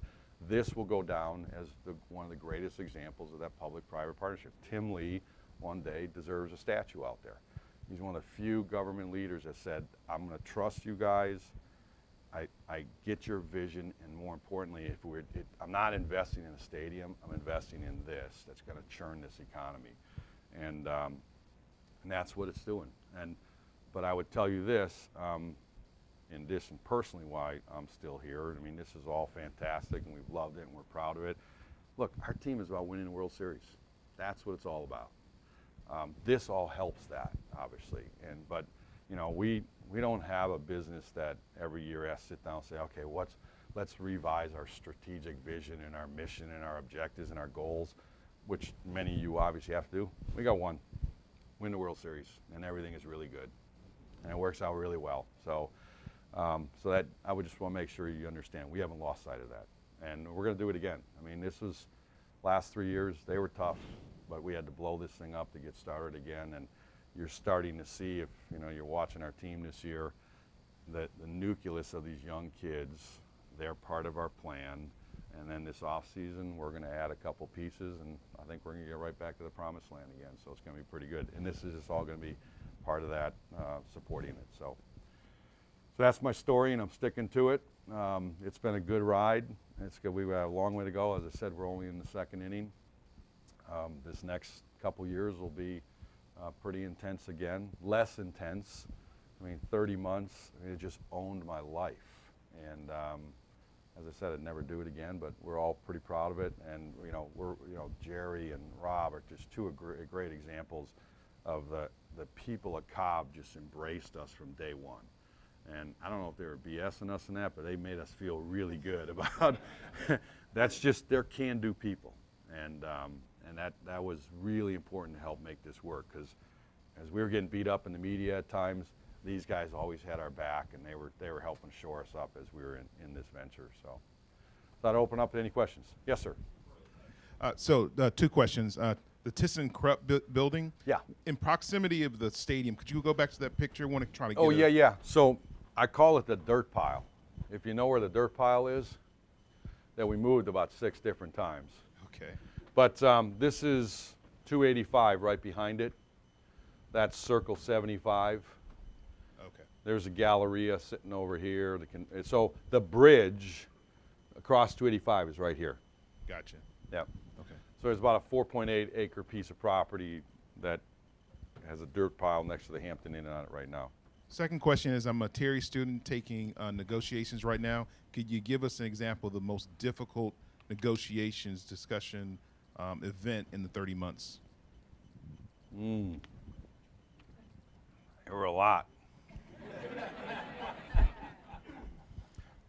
this will go down as one of the greatest examples of that public-private partnership. Tim Lee, one day, deserves a statue out there. He's one of the few government leaders that said, I'm going to trust you guys. I get your vision, and more importantly, I'm not investing in a stadium, I'm investing in this that's going to churn this economy. And that's what it's doing. But I would tell you this, in addition personally why I'm still here, I mean, this is all fantastic, and we've loved it, and we're proud of it. Look, our team is about winning the World Series. That's what it's all about. This all helps that, obviously. But we don't have a business that every year has to sit down and say, okay, let's revise our strategic vision and our mission and our objectives and our goals, which many of you obviously have to do. We got one, win the World Series, and everything is really good, and it works out really well. So that I would just want to make sure you understand we haven't lost sight of that, and we're going to do it again. I mean, this was last 3 years, they were tough, but we had to blow this thing up to get started again. And you're starting to see, if you're watching our team this year, that the nucleus of these young kids, they're part of our plan. And then this off season, we're going to add a couple pieces, and I think we're going to get right back to the promised land again. So it's going to be pretty good. And this is just all going to be part of that, supporting it. So So that's my story, and I'm sticking to it. It's been a good ride. It's good. We've got a long way to go. As I said, we're only in the second inning. This next couple years will be pretty intense again, less intense. I mean, 30 months, it just owned my life. And as I said, I'd never do it again, but we're all pretty proud of it. And, Jerry and Rob are just two great examples of the people at Cobb just embraced us from day one. And I don't know if they were BSing us in that, but they made us feel really good about that's just, they're can-do people. And that was really important to help make this work, because as we were getting beat up in the media at times, these guys always had our back, and they were helping shore us up as we were in this venture. So thought I'd open up to any questions. Yes, sir. Two questions. The ThyssenKrupp building. Yeah. In proximity of the stadium, could you go back to that picture? I want to try to get Oh, yeah. So I call it the dirt pile. If you know where the dirt pile is, that we moved about 6 different times. Okay. But this is 285 right behind it. That's Circle 75. Okay. There's a Galleria sitting over here. So the bridge across 285 is right here. Gotcha. Yep. Okay. So there's about a 4.8 acre piece of property that has a dirt pile next to the Hampton Inn on it right now. Second question is, I'm a Terry student taking negotiations right now. Could you give us an example of the most difficult negotiations, discussion, event in the 30 months? There were a lot.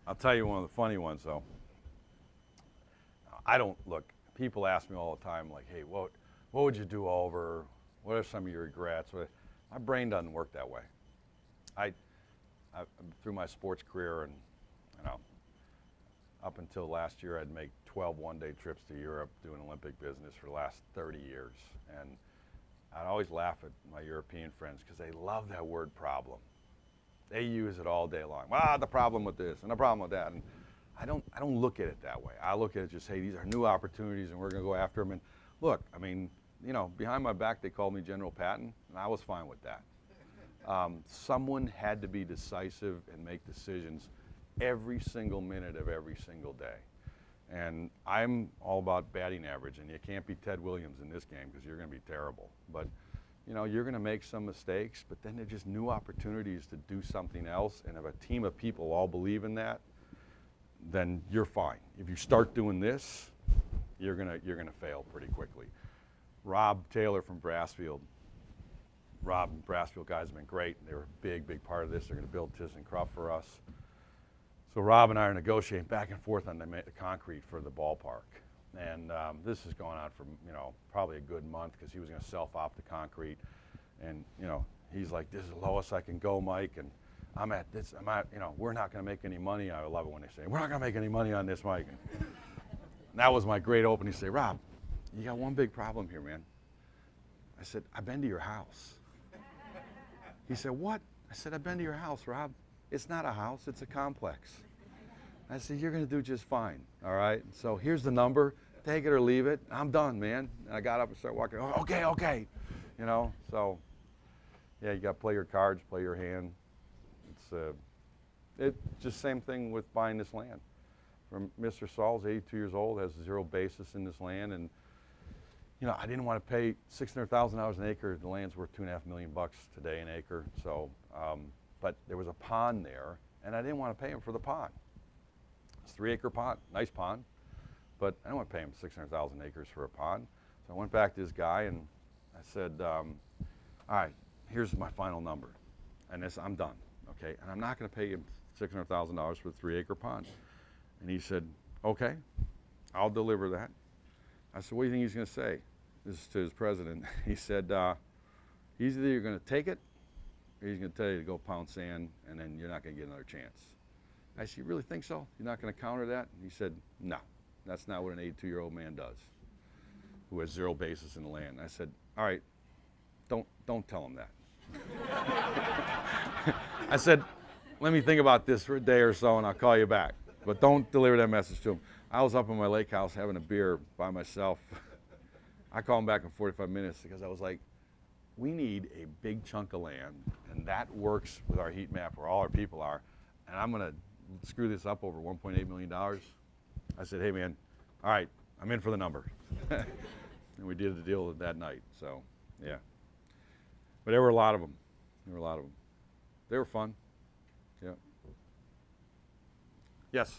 I'll tell you one of the funny ones, though. People ask me all the time, like, hey, what would you do over? What are some of your regrets? My brain doesn't work that way. I through my sports career, and up until last year, I'd make 12 one-day trips to Europe doing Olympic business for the last 30 years. And I'd always laugh at my European friends because they love that word problem. They use it all day long. The problem with this and the problem with that. And I don't look at it that way. I look at it just, hey, these are new opportunities and we're going to go after them. And look, I mean, behind my back they called me General Patton, and I was fine with that. Someone had to be decisive and make decisions every single minute of every single day. And I'm all about batting average, and you can't be Ted Williams in this game because you're going to be terrible. But you're going to make some mistakes, but then they're just new opportunities to do something else. And if a team of people all believe in that, then you're fine. If you start doing this, you're gonna fail pretty quickly. Rob Taylor from Brassfield. Rob and Brassfield guys have been great. They were a big part of this. They're going to build ThyssenKrupp for us. So Rob and I are negotiating back and forth on the concrete for the ballpark. And this has gone on for probably a good month, because he was going to self-op the concrete. And he's like, this is the lowest I can go, Mike. And I'm at we're not going to make any money. I love it when they say, we're not going to make any money on this, Mike. And that was my great opening. He said, Rob, you got one big problem here, man. I said, I've been to your house. He said, what? I said, I've been to your house, Rob. It's not a house, it's a complex. I said, you're going to do just fine, all right? So here's the number. Take it or leave it. I'm done, man. And I got up and started walking. Oh, okay. So yeah, you got to play your cards, play your hand. It's just same thing with buying this land. From Mr. Saul's 82 years old, has 0 basis in this land, and I didn't want to pay $600,000 an acre. The land's worth $2.5 million today an acre. So, but there was a pond there, and I didn't want to pay him for the pond. It's a 3-acre pond, nice pond, but I don't want to pay him 600,000 acres for a pond. So I went back to this guy and I said, all right, here's my final number, and I'm done, okay? And I'm not going to pay him $600,000 for the 3-acre pond. And he said, okay, I'll deliver that. I said, what do you think he's going to say? This is to his president. He said, he's either going to take it, or he's going to tell you to go pound sand, and then you're not going to get another chance. I said, you really think so? You're not going to counter that? And he said, no, that's not what an 82-year-old man does, who has 0 basis in the land. And I said, all right, don't tell him that. I said, let me think about this for a day or so, and I'll call you back. But don't deliver that message to him. I was up in my lake house having a beer by myself. I called him back in 45 minutes because I was like, we need a big chunk of land, and that works with our heat map where all our people are. and I'm going to screw this up over $1.8 million. I said, hey, man, all right, I'm in for the number. And we did the deal that night, so, yeah. But there were a lot of them. They were fun, yeah. Yes?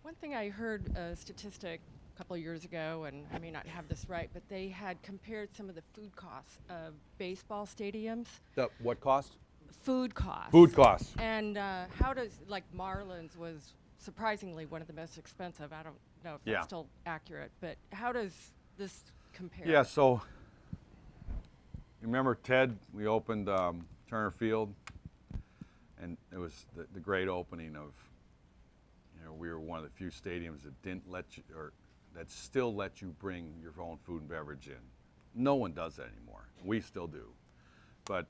One thing I heard a statistic a couple of years ago, and I may not have this right, but they had compared some of the food costs of baseball stadiums. The what cost? Food costs. Food costs. And how does, like Marlins was surprisingly one of the most expensive. I don't know if Yeah. that's still accurate, but how does this compare? Yeah, so, you remember Ted, we opened Turner Field, and it was the great opening of, you know, we were one of the few stadiums that didn't let you, or that still let you bring your own food and beverage in. No one does that anymore. We still do. But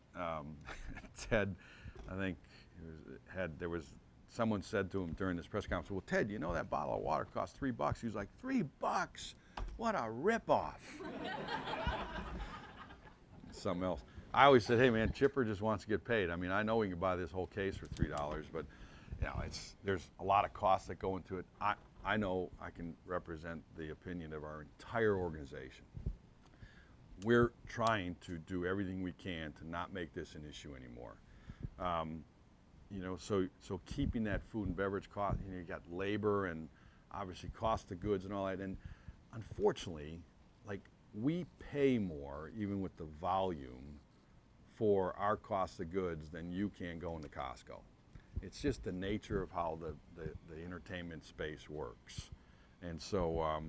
Ted, I think, someone said to him during this press conference, well, Ted, you know that bottle of water costs $3? He was like, $3? What a ripoff. Something else. I always said, hey man, Chipper just wants to get paid. I mean, I know we can buy this whole case for $3, but you know, there's a lot of costs that go into it. I know I can represent the opinion of our entire organization. We're trying to do everything we can to not make this an issue anymore. You know, so keeping that food and beverage cost, you know, you got labor and obviously cost of goods and all that, and unfortunately, like, we pay more, even with the volume, for our cost of goods than you can go into Costco. It's just the nature of how the entertainment space works. And so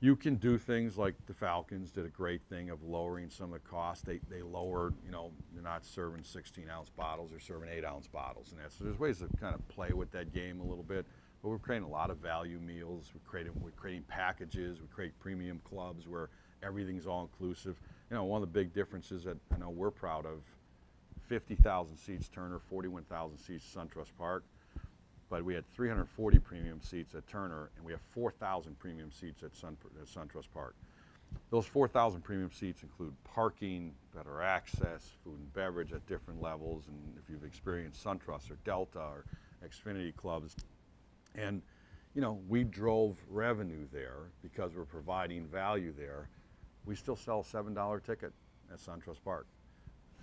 you can do things like the Falcons did a great thing of lowering some of the costs. They lowered, you know, they're not serving 16-ounce bottles, they're serving 8-ounce bottles. And so there's ways to kind of play with that game a little bit. But we're creating a lot of value meals. We're creating packages. We create premium clubs where everything's all inclusive. You know, one of the big differences that I know we're proud of, 50,000 seats Turner, 41,000 seats SunTrust Park. But we had 340 premium seats at Turner, and we have 4,000 premium seats at SunTrust Park. Those 4,000 premium seats include parking, better access, food and beverage at different levels, and if you've experienced SunTrust or Delta or Xfinity clubs. And, you know, we drove revenue there because we're providing value there. We still sell a $7 ticket at SunTrust Park.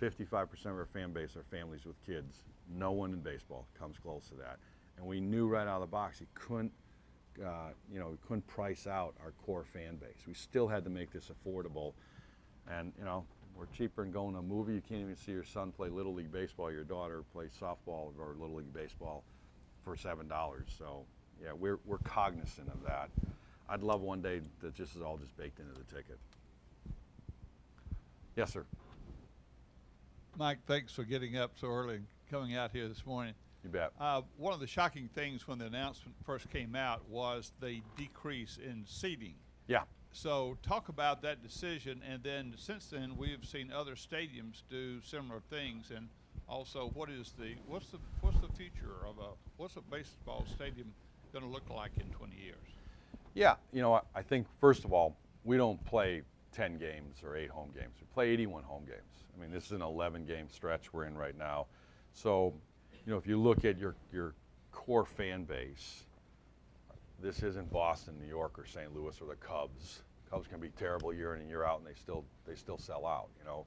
55% of our fan base are families with kids. No one in baseball comes close to that. And we knew right out of the box you couldn't, you know, we couldn't price out our core fan base. We still had to make this affordable. And, you know, we're cheaper than going to a movie. You can't even see your son play Little League Baseball, your daughter play softball or Little League Baseball for $7. So, yeah, we're cognizant of that. I'd love one day that this is all just baked into the ticket. Yes, sir. Mike, thanks for getting up so early and coming out here this morning. You bet. One of the shocking things when the announcement first came out was the decrease in seating. Yeah. So talk about that decision, and then since then we have seen other stadiums do similar things. And also, what's the future of what's a baseball stadium going to look like in 20 years? Yeah, you know, I think first of all, we don't play 10 games or 8 home games. We play 81 home games. I mean, this is an 11-game stretch we're in right now. So, you know, if you look at your core fan base, this isn't Boston, New York, or St. Louis, or the Cubs. Cubs can be terrible year in and year out, and they still sell out, you know.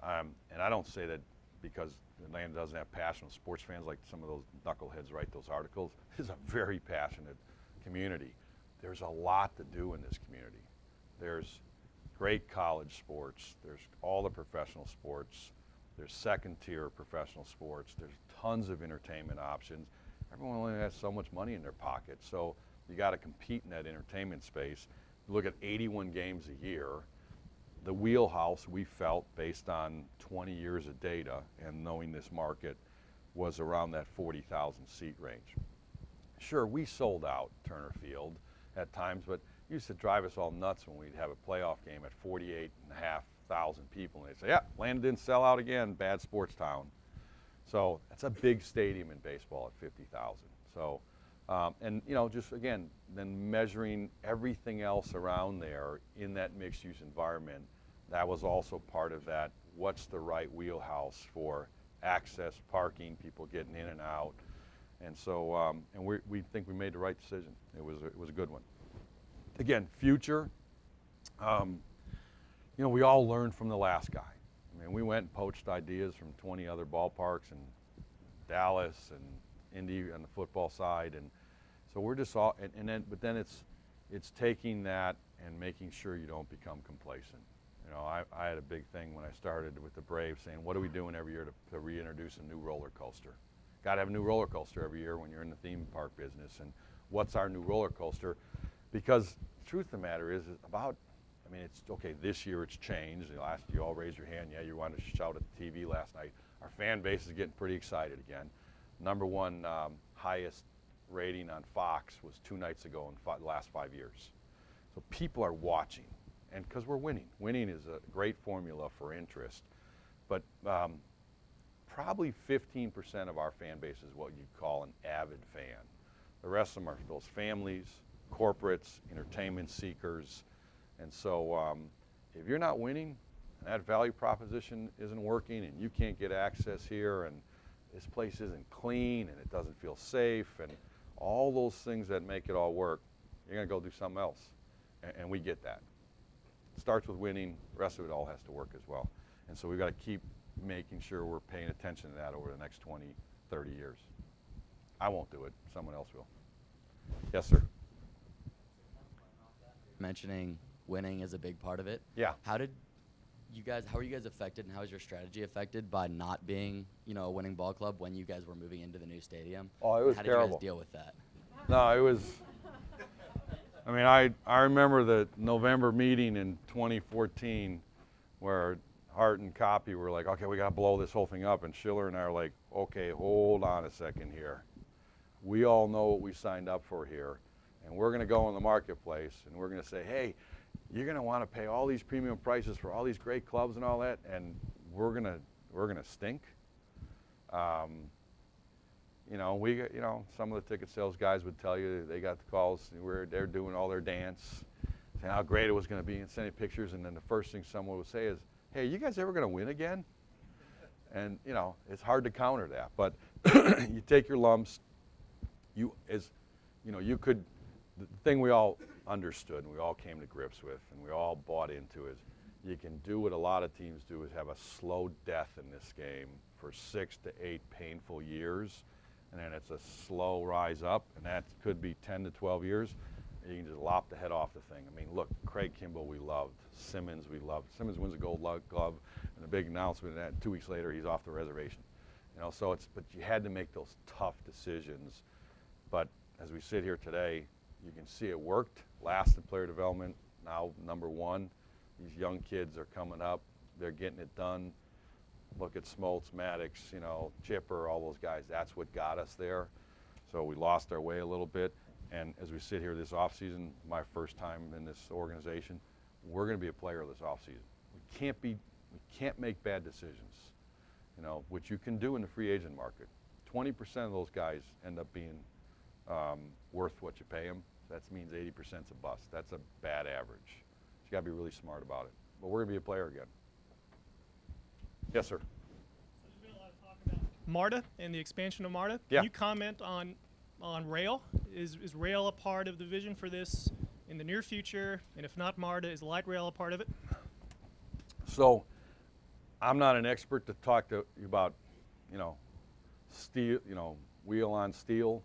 And I don't say that because Atlanta doesn't have passionate sports fans like some of those knuckleheads write those articles. It's a very passionate community. There's a lot to do in this community. There's great college sports. There's all the professional sports. There's second-tier professional sports. There's tons of entertainment options. Everyone only has so much money in their pocket, so you got to compete in that entertainment space. You look at 81 games a year. The wheelhouse, we felt, based on 20 years of data and knowing this market, was around that 40,000 seat range. Sure, we sold out Turner Field at times, but it used to drive us all nuts when we'd have a playoff game at 48,500 people, and they'd say, yeah, Atlanta didn't sell out again, bad sports town. So that's a big stadium in baseball at 50,000. So, and you know, just again, then measuring everything else around there in that mixed-use environment, that was also part of that. What's the right wheelhouse for access, parking, people getting in and out. And so, and we think we made the right decision. It was a good one. Again, future, you know, we all learned from the last guy. I mean, we went and poached ideas from 20 other ballparks in Dallas and Indy on the football side, and so we're just all, but then it's taking that and making sure you don't become complacent. You know, I had a big thing when I started with the Braves saying, what are we doing every year to reintroduce a new roller coaster? Got to have a new roller coaster every year when you're in the theme park business. And what's our new roller coaster? Because the truth of the matter is about, I mean, it's okay, this year it's changed. Last year, you all raised your hand. Yeah, you wanted to shout at the TV last night. Our fan base is getting pretty excited again. Number one highest rating on Fox was 2 nights ago in the last 5 years. So people are watching, and because we're winning. Winning is a great formula for interest, but probably 15% of our fan base is what you'd call an avid fan. The rest of them are those families, corporates, entertainment seekers, and so if you're not winning, and that value proposition isn't working, and you can't get access here, and this place isn't clean, and it doesn't feel safe, and all those things that make it all work, you're going to go do something else. And we get that. It starts with winning. The rest of it all has to work as well. And so we've got to keep making sure we're paying attention to that over the next 20, 30 years. I won't do it. Someone else will. Yes, sir. Mentioning winning is a big part of it. Yeah. How are you guys affected, and how is your strategy affected by not being, you know, a winning ball club when you guys were moving into the new stadium? Oh, it was how terrible. did you guys deal with that? No, it was, I mean, I remember the November meeting in 2014 where Hart and Copy were like, okay, we got to blow this whole thing up. And Schiller and I are like, okay, hold on a second here. We all know what we signed up for here. And we're going to go in the marketplace and we're going to say, hey, you're going to want to pay all these premium prices for all these great clubs and all that, and we're going to stink. You know, some of the ticket sales guys would tell you they got the calls. They're doing all their dance, saying how great it was going to be, and sending pictures. And then the first thing someone would say is, "Hey, are you guys ever going to win again?" And you know, it's hard to counter that. But you take your lumps. You could. The thing we all understood and we all came to grips with and we all bought into is you can do what a lot of teams do, is have a slow death in this game for 6 to 8 painful years, and then it's a slow rise up, and that could be 10 to 12 years. And you can just lop the head off the thing. I mean, look, Craig Kimball we loved, Simmons we loved. Simmons wins a Gold Glove, and a big announcement, and 2 weeks later he's off the reservation. You know, so but you had to make those tough decisions. But as we sit here today, you can see it worked. Last in player development, now number 1. These young kids are coming up. They're getting it done. Look at Smoltz, Maddox, you know, Chipper, all those guys. That's what got us there. So we lost our way a little bit. And as we sit here this offseason, my first time in this organization, we're going to be a player this offseason. We can't make bad decisions, you know, which you can do in the free agent market. 20% of those guys end up being worth what you pay them. That means 80% is a bust. That's a bad average. You got to be really smart about it. But we're going to be a player again. Yes, sir. There's been a lot of talk about MARTA and the expansion of MARTA. Yeah. Can you comment on rail? Is rail a part of the vision for this in the near future? And if not MARTA, is light rail a part of it? So I'm not an expert to talk to you about, you know, steel, you know, wheel on steel.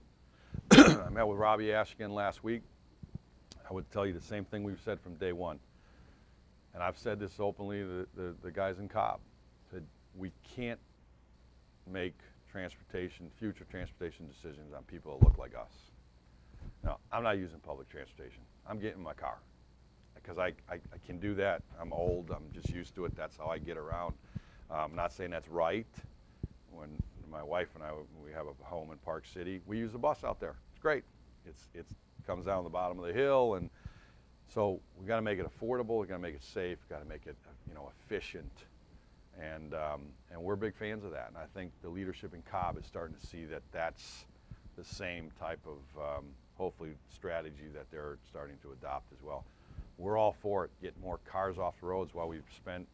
I met with Robbie Ash again last week. I would tell you the same thing we've said from day one. And I've said this openly to the guys in Cobb. Said we can't make future transportation decisions on people that look like us. Now, I'm not using public transportation. I'm getting in my car because I can do that. I'm old. I'm just used to it. That's how I get around. I'm not saying that's right. When my wife and I, we have a home in Park City, we use a bus out there. It's great. It comes down the bottom of the hill, and so we got to make it affordable. We got to make it safe. Got to make it, you know, efficient, and we're big fans of that. And I think the leadership in Cobb is starting to see that that's the same type of hopefully strategy that they're starting to adopt as well. We're all for it. Get more cars off the roads while we've spent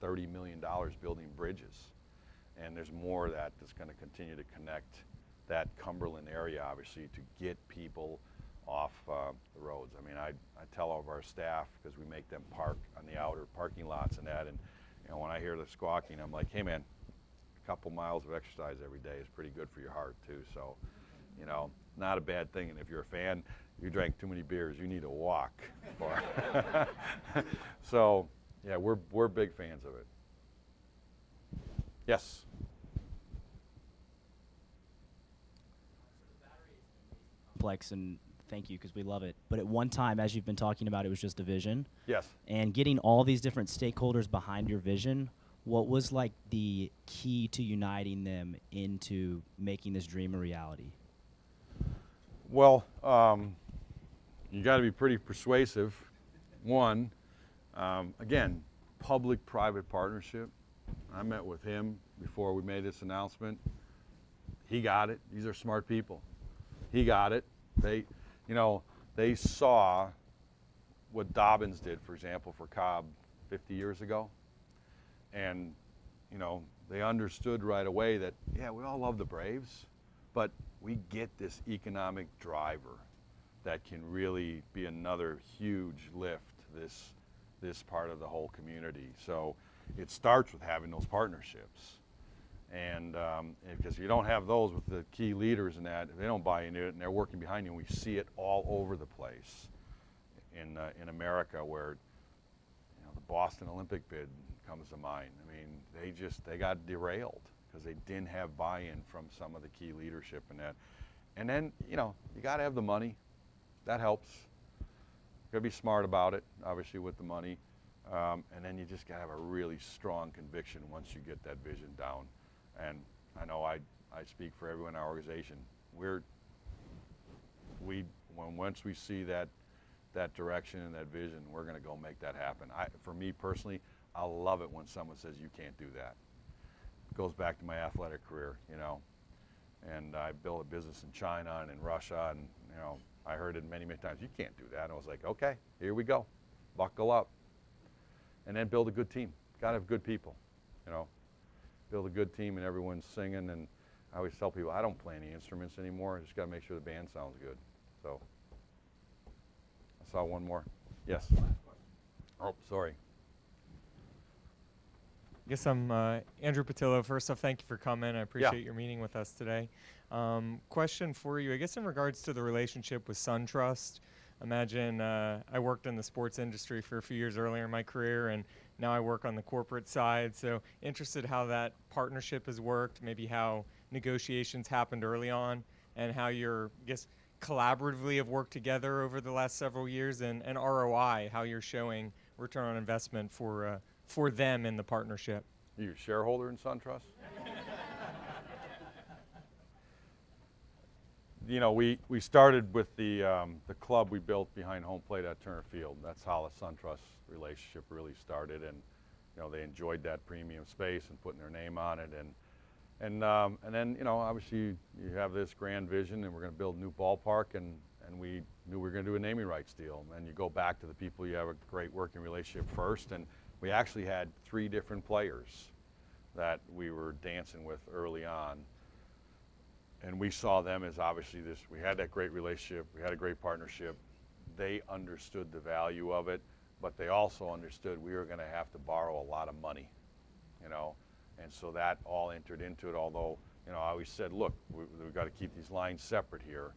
$30 million building bridges. And there's more of that that's going to continue to connect that Cumberland area, obviously, to get people off the roads. I mean, I tell all of our staff, because we make them park on the outer parking lots and that, and you know, when I hear the squawking, I'm like, hey man, a couple miles of exercise every day is pretty good for your heart too. So, you know, not a bad thing. And if you're a fan, you drank too many beers, you need to walk. So, yeah, we're big fans of it. Yes. Complex, and thank you, because we love it. But at one time, as you've been talking about, it was just a vision. Yes. And getting all these different stakeholders behind your vision, what was like the key to uniting them into making this dream a reality? Well, you got to be pretty persuasive. One, again, public-private partnership. I met with him before we made this announcement. He got it. These are smart people. He got it. They, you know, they saw what Dobbins did, for example, for Cobb 50 years ago. And, you know, they understood right away that, yeah, we all love the Braves, but we get this economic driver that can really be another huge lift this part of the whole community. So it starts with having those partnerships. And because you don't have those with the key leaders and that, if they don't buy into it and they're working behind you, and we see it all over the place in America, where, you know, the Boston Olympic bid comes to mind. I mean, they got derailed because they didn't have buy-in from some of the key leadership in that. And then, you know, you got to have the money. That helps. You got to be smart about it, obviously, with the money. And then you just got to have a really strong conviction once you get that vision down. And I know I speak for everyone in our organization. Once we see that direction and that vision, we're going to go make that happen. For me personally, I love it when someone says you can't do that. It goes back to my athletic career, you know. And I built a business in China and in Russia, and you know, I heard it many, many times. You can't do that. And I was like, okay, here we go. Buckle up. And then build a good team. Got to have good people, you know. Build a good team and everyone's singing. And I always tell people, I don't play any instruments anymore. I just got to make sure the band sounds good. So I saw one more. Yes. Oh, sorry. I guess I'm Andrew Patillo. First off, thank you for coming. I appreciate your meeting with us today. Question for you, I guess in regards to the relationship with SunTrust. Imagine I worked in the sports industry for a few years earlier in my career, and now I work on the corporate side. So interested how that partnership has worked, maybe how negotiations happened early on, and how you're, I guess, collaboratively have worked together over the last several years, and ROI, how you're showing return on investment for them in the partnership. Are you a shareholder in SunTrust? You know, we started with the club we built behind home plate at Turner Field. That's how the SunTrust relationship really started, and you know, they enjoyed that premium space and putting their name on it, and then, you know, obviously you have this grand vision, and we're going to build a new ballpark, and we knew we were going to do a naming rights deal. And you go back to the people you have a great working relationship first, and we actually had 3 different players that we were dancing with early on. And we saw them as obviously this, we had that great relationship, we had a great partnership. They understood the value of it, but they also understood we were going to have to borrow a lot of money, you know. And so that all entered into it, although, you know, I always said, look, we've got to keep these lines separate here.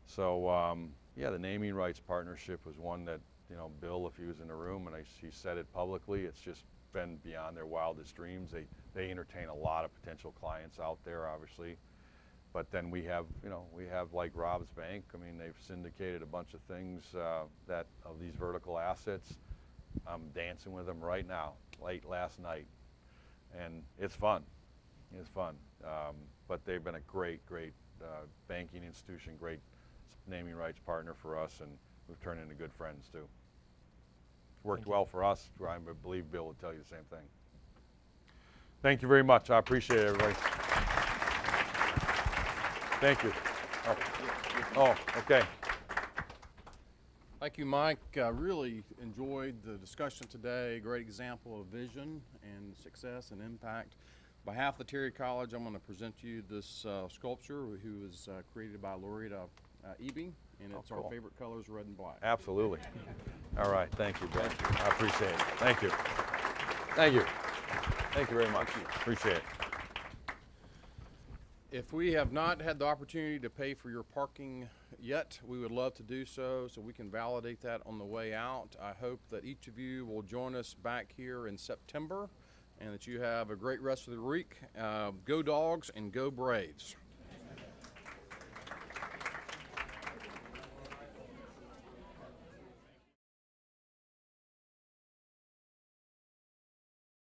So, yeah, the naming rights partnership was one that, you know, Bill, if he was in the room and he said it publicly, it's just been beyond their wildest dreams. They entertain a lot of potential clients out there, obviously. But then we have, you know, like Rob's Bank. I mean, they've syndicated a bunch of things that of these vertical assets. I'm dancing with them right now, late last night. And it's fun. It's fun. But they've been a great banking institution, great naming rights partner for us, and we've turned into good friends too. It's worked well for us. I believe Bill would tell you the same thing. Thank you very much. I appreciate it, everybody. Thank you. Oh, okay. Thank you, Mike. Really enjoyed the discussion today. Great example of vision and success and impact behalf of the Terry College, I'm going to present to you this sculpture who was created by Laureate Eby, and it's cool. our favorite colors, red and black. Absolutely. All right, thank you, Ben. I appreciate it. Thank you. Thank you. Thank you very much. Appreciate it. If we have not had the opportunity to pay for your parking yet, we would love to do so we can validate that on the way out. I hope that each of you will join us back here in September and that you have a great rest of the week. Go Dogs and go Braves.